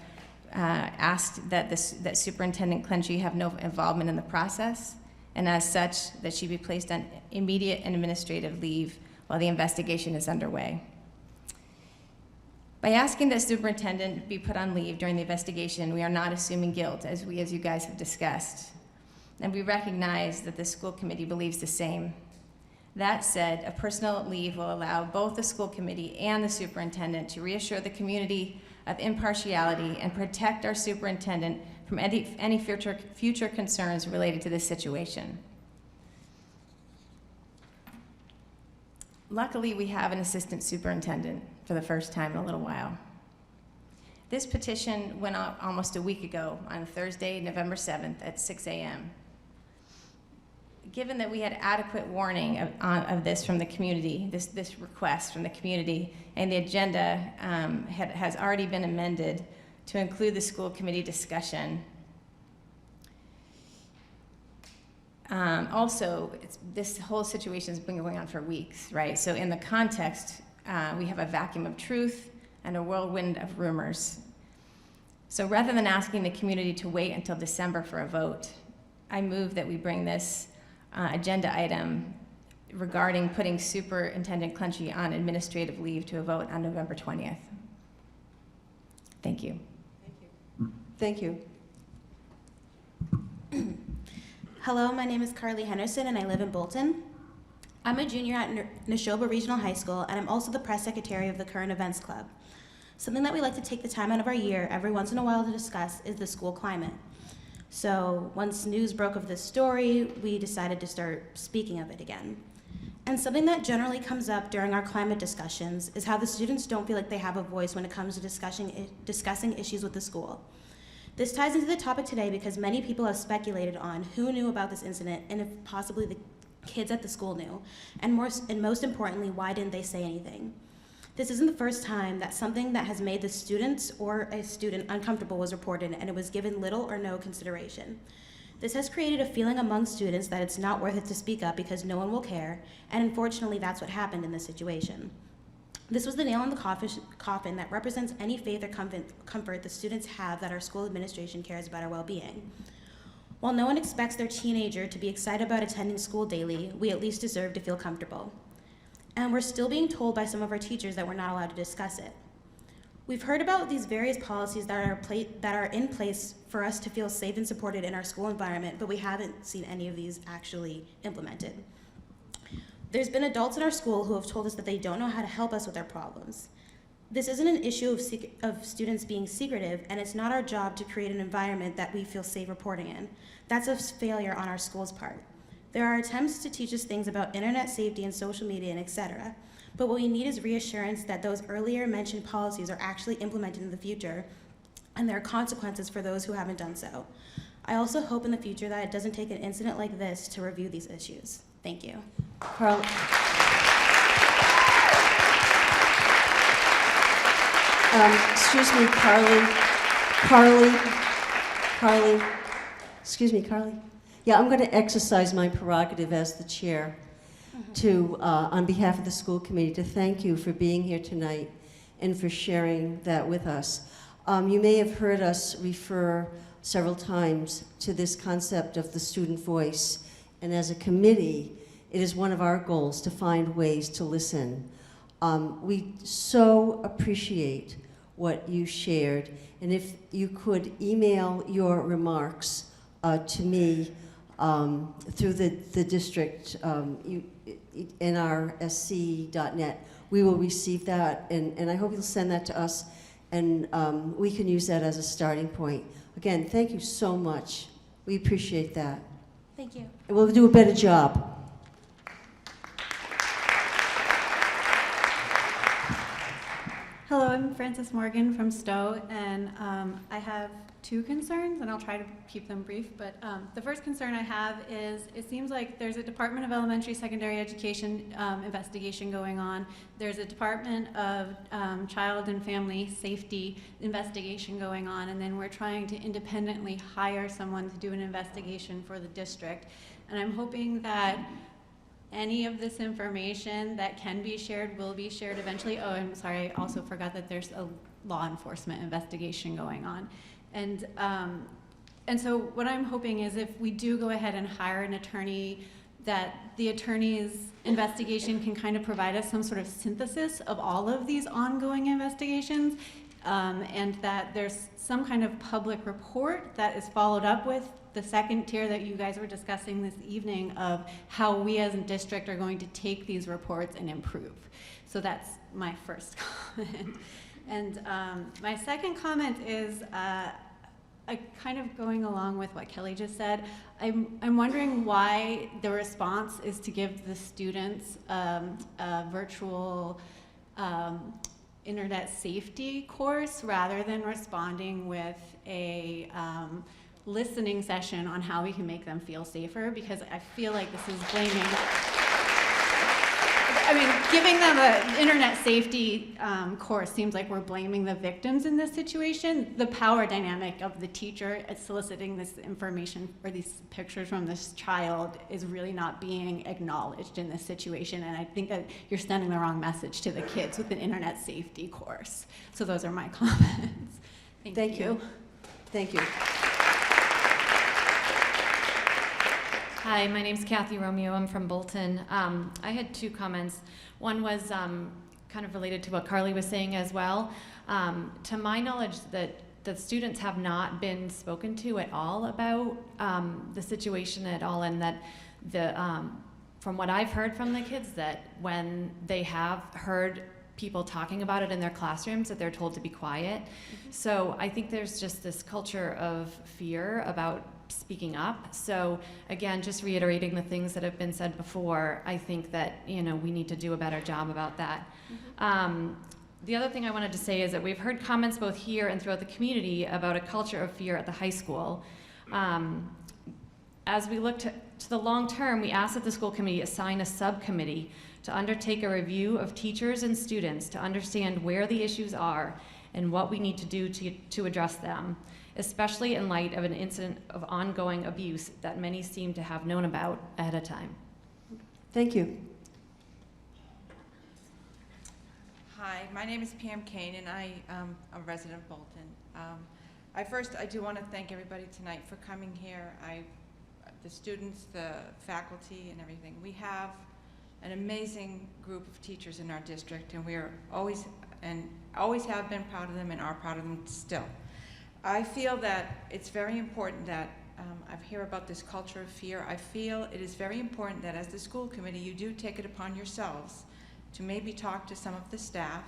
asked that Superintendent Clenchy have no involvement in the process, and as such, that she be placed on immediate and administrative leave while the investigation is underway. By asking that superintendent be put on leave during the investigation, we are not assuming guilt, as you guys have discussed. And we recognize that the school committee believes the same. That said, a personal leave will allow both the school committee and the superintendent to reassure the community of impartiality and protect our superintendent from any future concerns related to this situation. Luckily, we have an assistant superintendent for the first time in a little while. This petition went out almost a week ago on Thursday, November 7th at 6 a.m. given that we had adequate warning of this from the community, this request from the community, and the agenda has already been amended to include the school committee discussion. Also, this whole situation has been going on for weeks, right? So in the context, we have a vacuum of truth and a whirlwind of rumors. So rather than asking the community to wait until December for a vote, I move that we bring this agenda item regarding putting Superintendent Clenchy on administrative leave to a vote on November 20th. Thank you. Thank you. Hello, my name is Carly Henderson and I live in Bolton. I'm a junior at NASHOBA Regional High School and I'm also the press secretary of the Current Events Club. Something that we like to take the time out of our year every once in a while to discuss is the school climate. So once news broke of this story, we decided to start speaking of it again. And something that generally comes up during our climate discussions is how the students don't feel like they have a voice when it comes to discussing issues with the school. This ties into the topic today because many people have speculated on who knew about this incident and if possibly the kids at the school knew, and most importantly, why didn't they say anything? This isn't the first time that something that has made the students or a student uncomfortable was reported and it was given little or no consideration. This has created a feeling among students that it's not worth it to speak up because no one will care, and unfortunately that's what happened in this situation. This was the nail in the coffin that represents any faith or comfort the students have that our school administration cares about our well-being. While no one expects their teenager to be excited about attending school daily, we at least deserve to feel comfortable. And we're still being told by some of our teachers that we're not allowed to discuss it. We've heard about these various policies that are in place for us to feel safe and supported in our school environment, but we haven't seen any of these actually implemented. There's been adults in our school who have told us that they don't know how to help us with our problems. This isn't an issue of students being secretive, and it's not our job to create an environment that we feel safe reporting in. That's a failure on our school's part. There are attempts to teach us things about internet safety and social media and etc. But what we need is reassurance that those earlier mentioned policies are actually implemented in the future and there are consequences for those who haven't done so. I also hope in the future that it doesn't take an incident like this to review these issues. Thank you. Carl. Excuse me, Carly. Excuse me, Carly. Yeah, I'm going to exercise my prerogative as the chair to, on behalf of the school committee, to thank you for being here tonight and for sharing that with us. You may have heard us refer several times to this concept of the student voice, and as a committee, it is one of our goals to find ways to listen. We so appreciate what you shared, and if you could email your remarks to me through the district, nrsc.net, we will receive that, and I hope you'll send that to us, and we can use that as a starting point. Again, thank you so much. We appreciate that. Thank you. And we'll do a better job. Hello, I'm Frances Morgan from Stow, and I have two concerns, and I'll try to keep them brief, but the first concern I have is it seems like there's a Department of Elementary Secondary Education investigation going on. There's a Department of Child and Family Safety investigation going on, and then we're trying to independently hire someone to do an investigation for the district. And I'm hoping that any of this information that can be shared will be shared eventually. Oh, I'm sorry, I also forgot that there's a law enforcement investigation going on. And so what I'm hoping is if we do go ahead and hire an attorney, that the attorney's investigation can kind of provide us some sort of synthesis of all of these ongoing investigations, and that there's some kind of public report that is followed up with the second tier that you guys were discussing this evening of how we as a district are going to take these reports and improve. So that's my first comment. And my second comment is kind of going along with what Kelly just said. I'm wondering why the response is to give the students a virtual internet safety course rather than responding with a listening session on how we can make them feel safer, because I feel like this is blaming, I mean, giving them an internet safety course seems like we're blaming the victims in this situation. The power dynamic of the teacher at soliciting this information or these pictures from this child is really not being acknowledged in this situation, and I think that you're sending the wrong message to the kids with an internet safety course. So those are my comments. Thank you. Thank you. Hi, my name's Kathy Romeo. I'm from Bolton. I had two comments. One was kind of related to what Carly was saying as well. To my knowledge, that the students have not been spoken to at all about the situation at all, and that from what I've heard from the kids, that when they have heard people talking about it in their classrooms, that they're told to be quiet. So I think there's just this culture of fear about speaking up. So again, just reiterating the things that have been said before, I think that, you know, we need to do a better job about that. The other thing I wanted to say is that we've heard comments both here and throughout the community about a culture of fear at the high school. As we look to the long term, we ask that the school committee assign a subcommittee to undertake a review of teachers and students to understand where the issues are and what we need to do to address them, especially in light of an incident of ongoing abuse that many seem to have known about ahead of time. Thank you. Hi, my name is Pam Kane, and I am a resident of Bolton. I do want to thank everybody tonight for coming here. The students, the faculty, and everything. We have an amazing group of teachers in our district, and we are always have been proud of them and are proud of them still. I feel that it's very important that I hear about this culture of fear. I feel it is very important that as the school committee, you do take it upon yourselves to maybe talk to some of the staff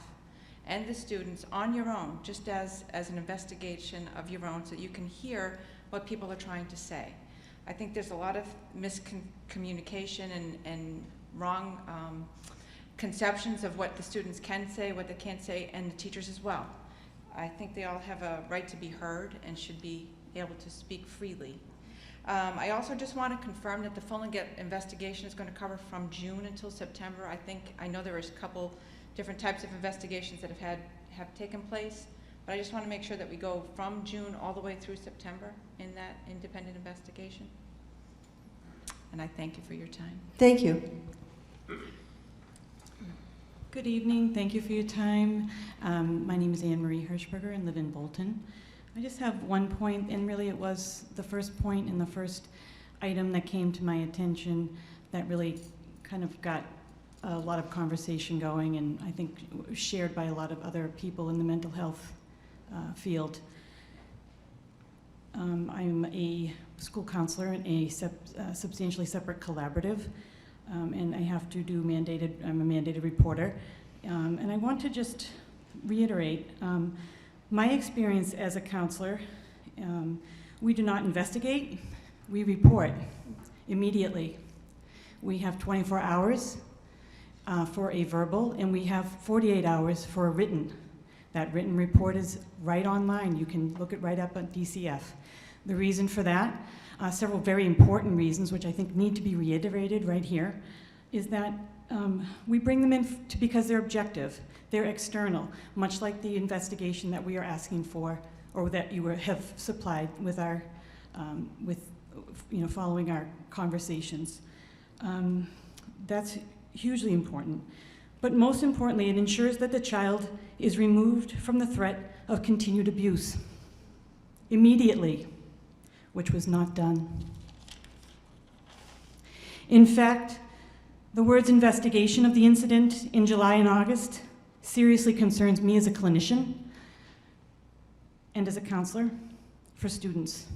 and the students on your own, just as an investigation of your own, so that you can hear what people are trying to say. I think there's a lot of miscommunication and wrong conceptions of what the students can say, what they can't say, and the teachers as well. I think they all have a right to be heard and should be able to speak freely. I also just want to confirm that the full investigation is going to cover from June until September. I know there was a couple different types of investigations that have taken place, but I just want to make sure that we go from June all the way through September in that independent investigation. And I thank you for your time. Thank you. Good evening. Thank you for your time. My name is Anne Marie Hirschberger and live in Bolton. I just have one point, and really it was the first point and the first item that came to my attention that really kind of got a lot of conversation going, and I think shared by a lot of other people in the mental health field. I'm a school counselor in a substantially separate collaborative, and I have to do I'm a mandated reporter. And I want to just reiterate, my experience as a counselor, we do not investigate, we report immediately. We have 24 hours for a verbal, and we have 48 hours for a written. That written report is right online. You can look it right up on DCF. The reason for that, several very important reasons, which I think need to be reiterated right here, is that we bring them in because they're objective. They're external, much like the investigation that we are asking for, or that you have supplied with our, following our conversations. That's hugely important. But most importantly, it ensures that the child is removed from the threat of continued abuse immediately, which was not done. In fact, the words investigation of the incident in July and August seriously concerns me as a clinician and as a counselor for students.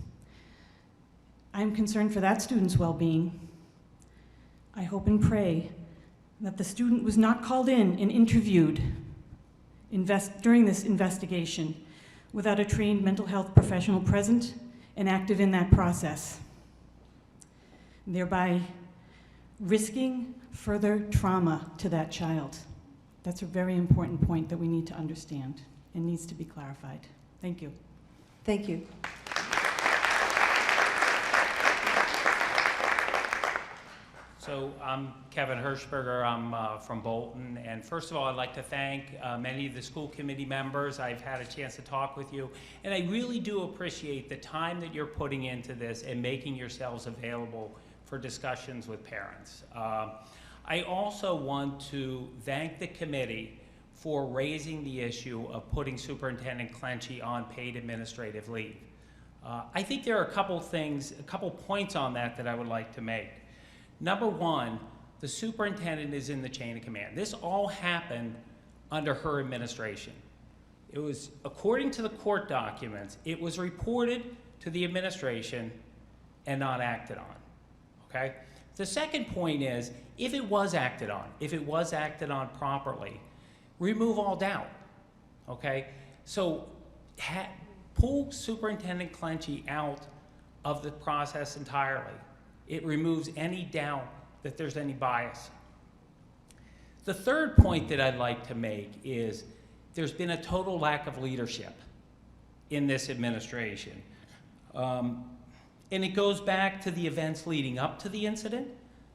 I'm concerned for that student's well-being. I hope and pray that the student was not called in and interviewed during this investigation without a trained mental health professional present and active in that process, thereby risking further trauma to that child. That's a very important point that we need to understand and needs to be clarified. Thank you. Thank you. So I'm Kevin Hirschberger. I'm from Bolton. And first of all, I'd like to thank many of the school committee members. I've had a chance to talk with you. And I really do appreciate the time that you're putting into this and making yourselves available for discussions with parents. I also want to thank the committee for raising the issue of putting Superintendent Clenchy on paid administrative leave. I think there are a couple points on that I would like to make. Number one, the superintendent is in the chain of command. This all happened under her administration. It was, according to the court documents, it was reported to the administration and not acted on, okay? The second point is, if it was acted on properly, remove all doubt, okay? So pull Superintendent Clenchy out of the process entirely. It removes any doubt that there's any bias. The third point that I'd like to make is there's been a total lack of leadership in this administration. And it goes back to the events leading up to the incident,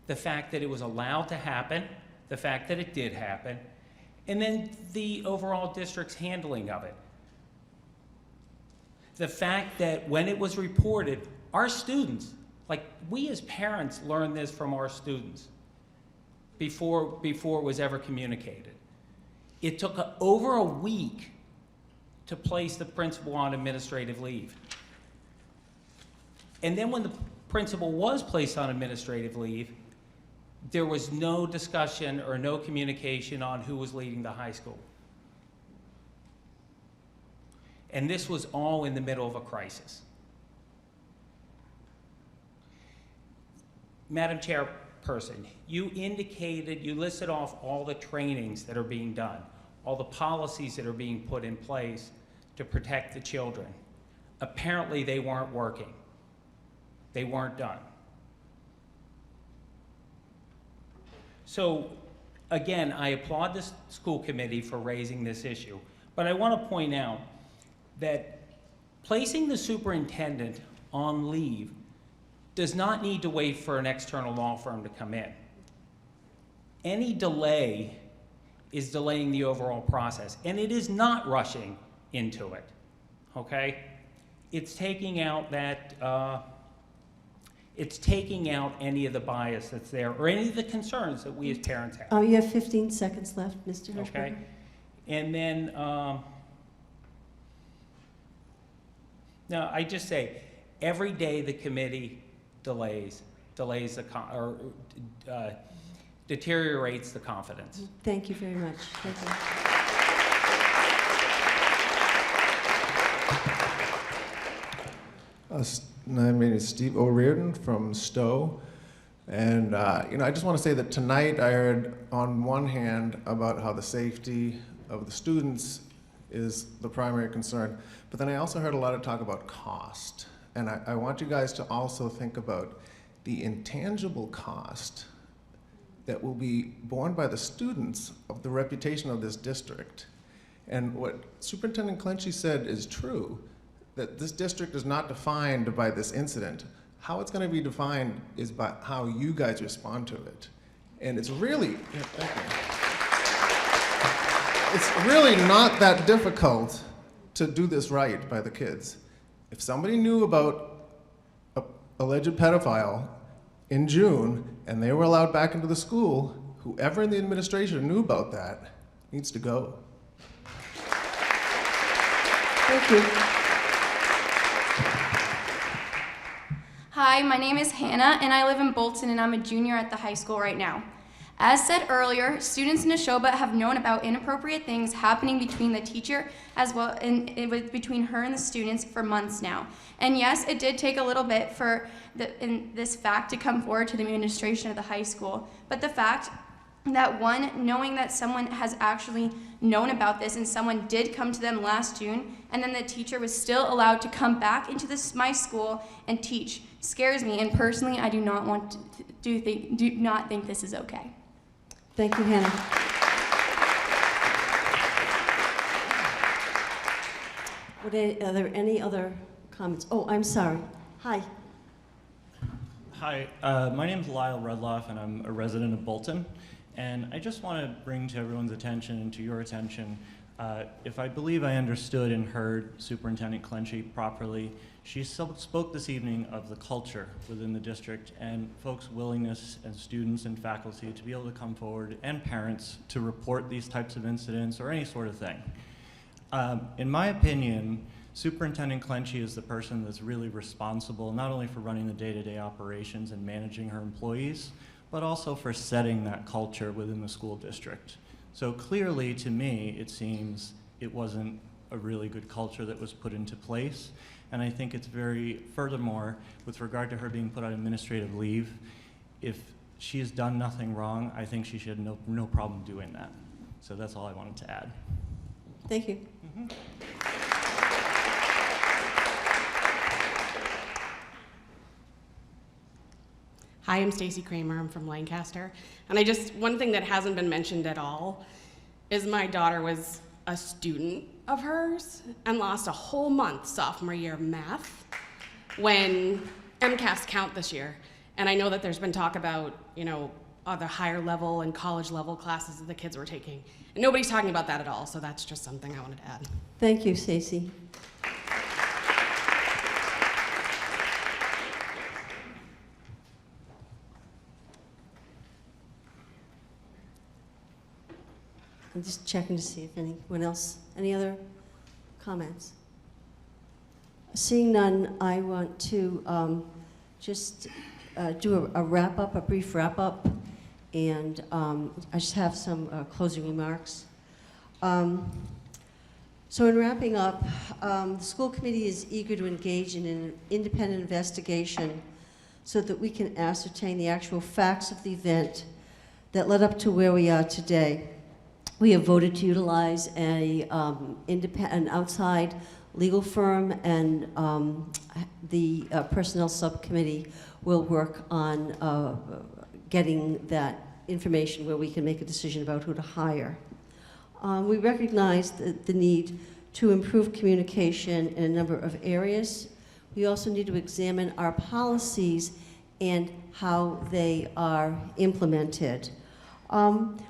the fact that it was allowed to happen, the fact that it did happen, and then the overall district's handling of it. The fact that when it was reported, our students, like we as parents learned this from our students before it was ever communicated. It took over a week to place the principal on administrative leave. And then when the principal was placed on administrative leave, there was no discussion or no communication on who was leading the high school. And this was all in the middle of a crisis. Madam Chairperson, you listed off all the trainings that are being done, all the policies that are being put in place to protect the children. Apparently they weren't working. They weren't done. So again, I applaud the school committee for raising this issue, but I want to point out that placing the superintendent on leave does not need to wait for an external law firm to come in. Any delay is delaying the overall process, and it is not rushing into it, okay? It's taking out any of the bias that's there, or any of the concerns that we as parents have. Oh, you have 15 seconds left, Mr. Hirschberger. Okay, and then, now I just say, every day the committee deteriorates the confidence. Thank you very much. Thank you. My name is Steve O'Riordan from Stow, and I just want to say that tonight I heard on one hand about how the safety of the students is the primary concern, but then I also heard a lot of talk about cost. And I want you guys to also think about the intangible cost that will be borne by the students of the reputation of this district. And what Superintendent Clenchy said is true, that this district is not defined by this incident. How it's going to be defined is by how you guys respond to it. And it's really, it's really not that difficult to do this right by the kids. If somebody knew about an alleged pedophile in June and they were allowed back into the school, whoever in the administration knew about that needs to go. Thank you. Hi, my name is Hannah, and I live in Bolton, and I'm a junior at the high school right now. As said earlier, students in NASHOBA have known about inappropriate things happening between the teacher as well between her and the students for months now. And yes, it did take a little bit for this fact to come forward to the administration of the high school. But the fact that knowing that someone has actually known about this and someone did come to them last June, and then the teacher was still allowed to come back into my school and teach, scares me. And personally, I do not think this is okay. Thank you, Hannah. Are there any other comments? Oh, I'm sorry. Hi. Hi, my name's Lyle Rudloff, and I'm a resident of Bolton. And I just want to bring to everyone's attention and to your attention, if I believe I understood and heard Superintendent Clenchy properly, she spoke this evening of the culture within the district and folks' willingness and students and faculty to be able to come forward, and parents, to report these types of incidents or any sort of thing. In my opinion, Superintendent Clenchy is the person that's really responsible not only for running the day-to-day operations and managing her employees, but also for setting that culture within the school district. So clearly, to me, it seems it wasn't a really good culture that was put into place. And I think it's furthermore, with regard to her being put on administrative leave, if she has done nothing wrong, I think she should have no problem doing that. So that's all I wanted to add. Thank you. Mm-hmm. Hi, I'm Stacy Kramer. I'm from Lancaster. And one thing that hasn't been mentioned at all is my daughter was a student of hers and lost a whole month sophomore year of math when MCAS count this year. And I know that there's been talk about, other higher level and college level classes that the kids were taking. And nobody's talking about that at all, so that's just something I wanted to add. Thank you, Stacy. I'm just checking to see if anyone else, any other comments? Seeing none, I want to just do a wrap-up, a brief wrap-up, and I just have some closing remarks. So in wrapping up, the school committee is eager to engage in an independent investigation so that we can ascertain the actual facts of the event that led up to where we are today. We have voted to utilize an outside legal firm, and the personnel subcommittee will work on getting that information where we can make a decision about who to hire. We recognize the need to improve communication in a number of areas. We also need to examine our policies and how they are implemented.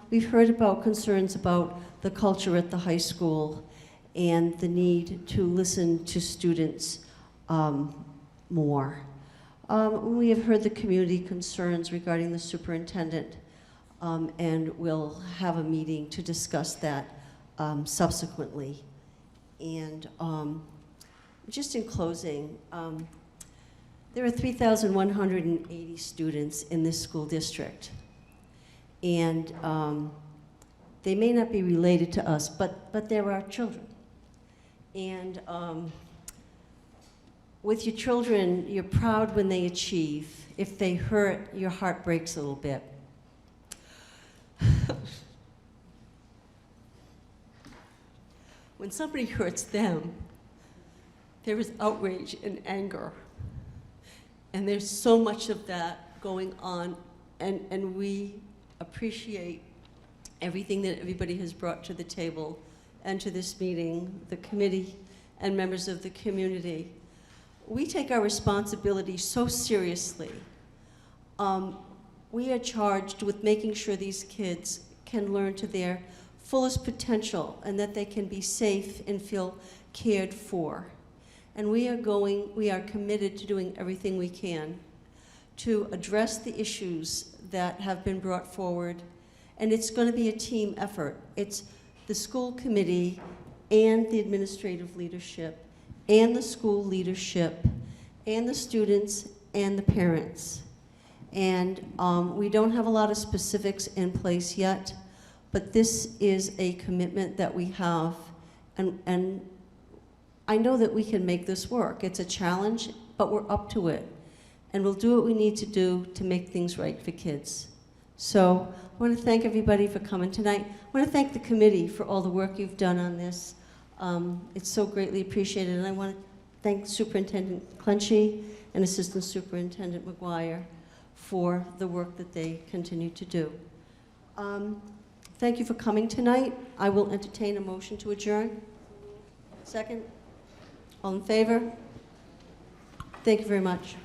We've heard about concerns about the culture at the high school and the need to listen to students more. We have heard the community concerns regarding the superintendent, and we'll have a meeting to discuss that subsequently. And just in closing, there are 3,180 students in this school district. And they may not be related to us, but they're our children. And with your children, you're proud when they achieve. If they hurt, your heart breaks a little bit. When somebody hurts them, there is outrage and anger. And there's so much of that going on, and we appreciate everything that everybody has brought to the table and to this meeting, the committee and members of the community. We take our responsibility so seriously. We are charged with making sure these kids can learn to their fullest potential and that they can be safe and feel cared for. And we are committed to doing everything we can to address the issues that have been brought forward, and it's going to be a team effort. It's the school committee and the administrative leadership and the school leadership and the students and the parents. And we don't have a lot of specifics in place yet, but this is a commitment that we have, and I know that we can make this work. It's a challenge, but we're up to it. And we'll do what we need to do to make things right for kids. So I want to thank everybody for coming tonight. I want to thank the committee for all the work you've done on this. It's so greatly appreciated. And I want to thank Superintendent Clenchy and Assistant Superintendent Maguire for the work that they continue to do. Thank you for coming tonight. I will entertain a motion to adjourn. Second? All in favor? Thank you very much.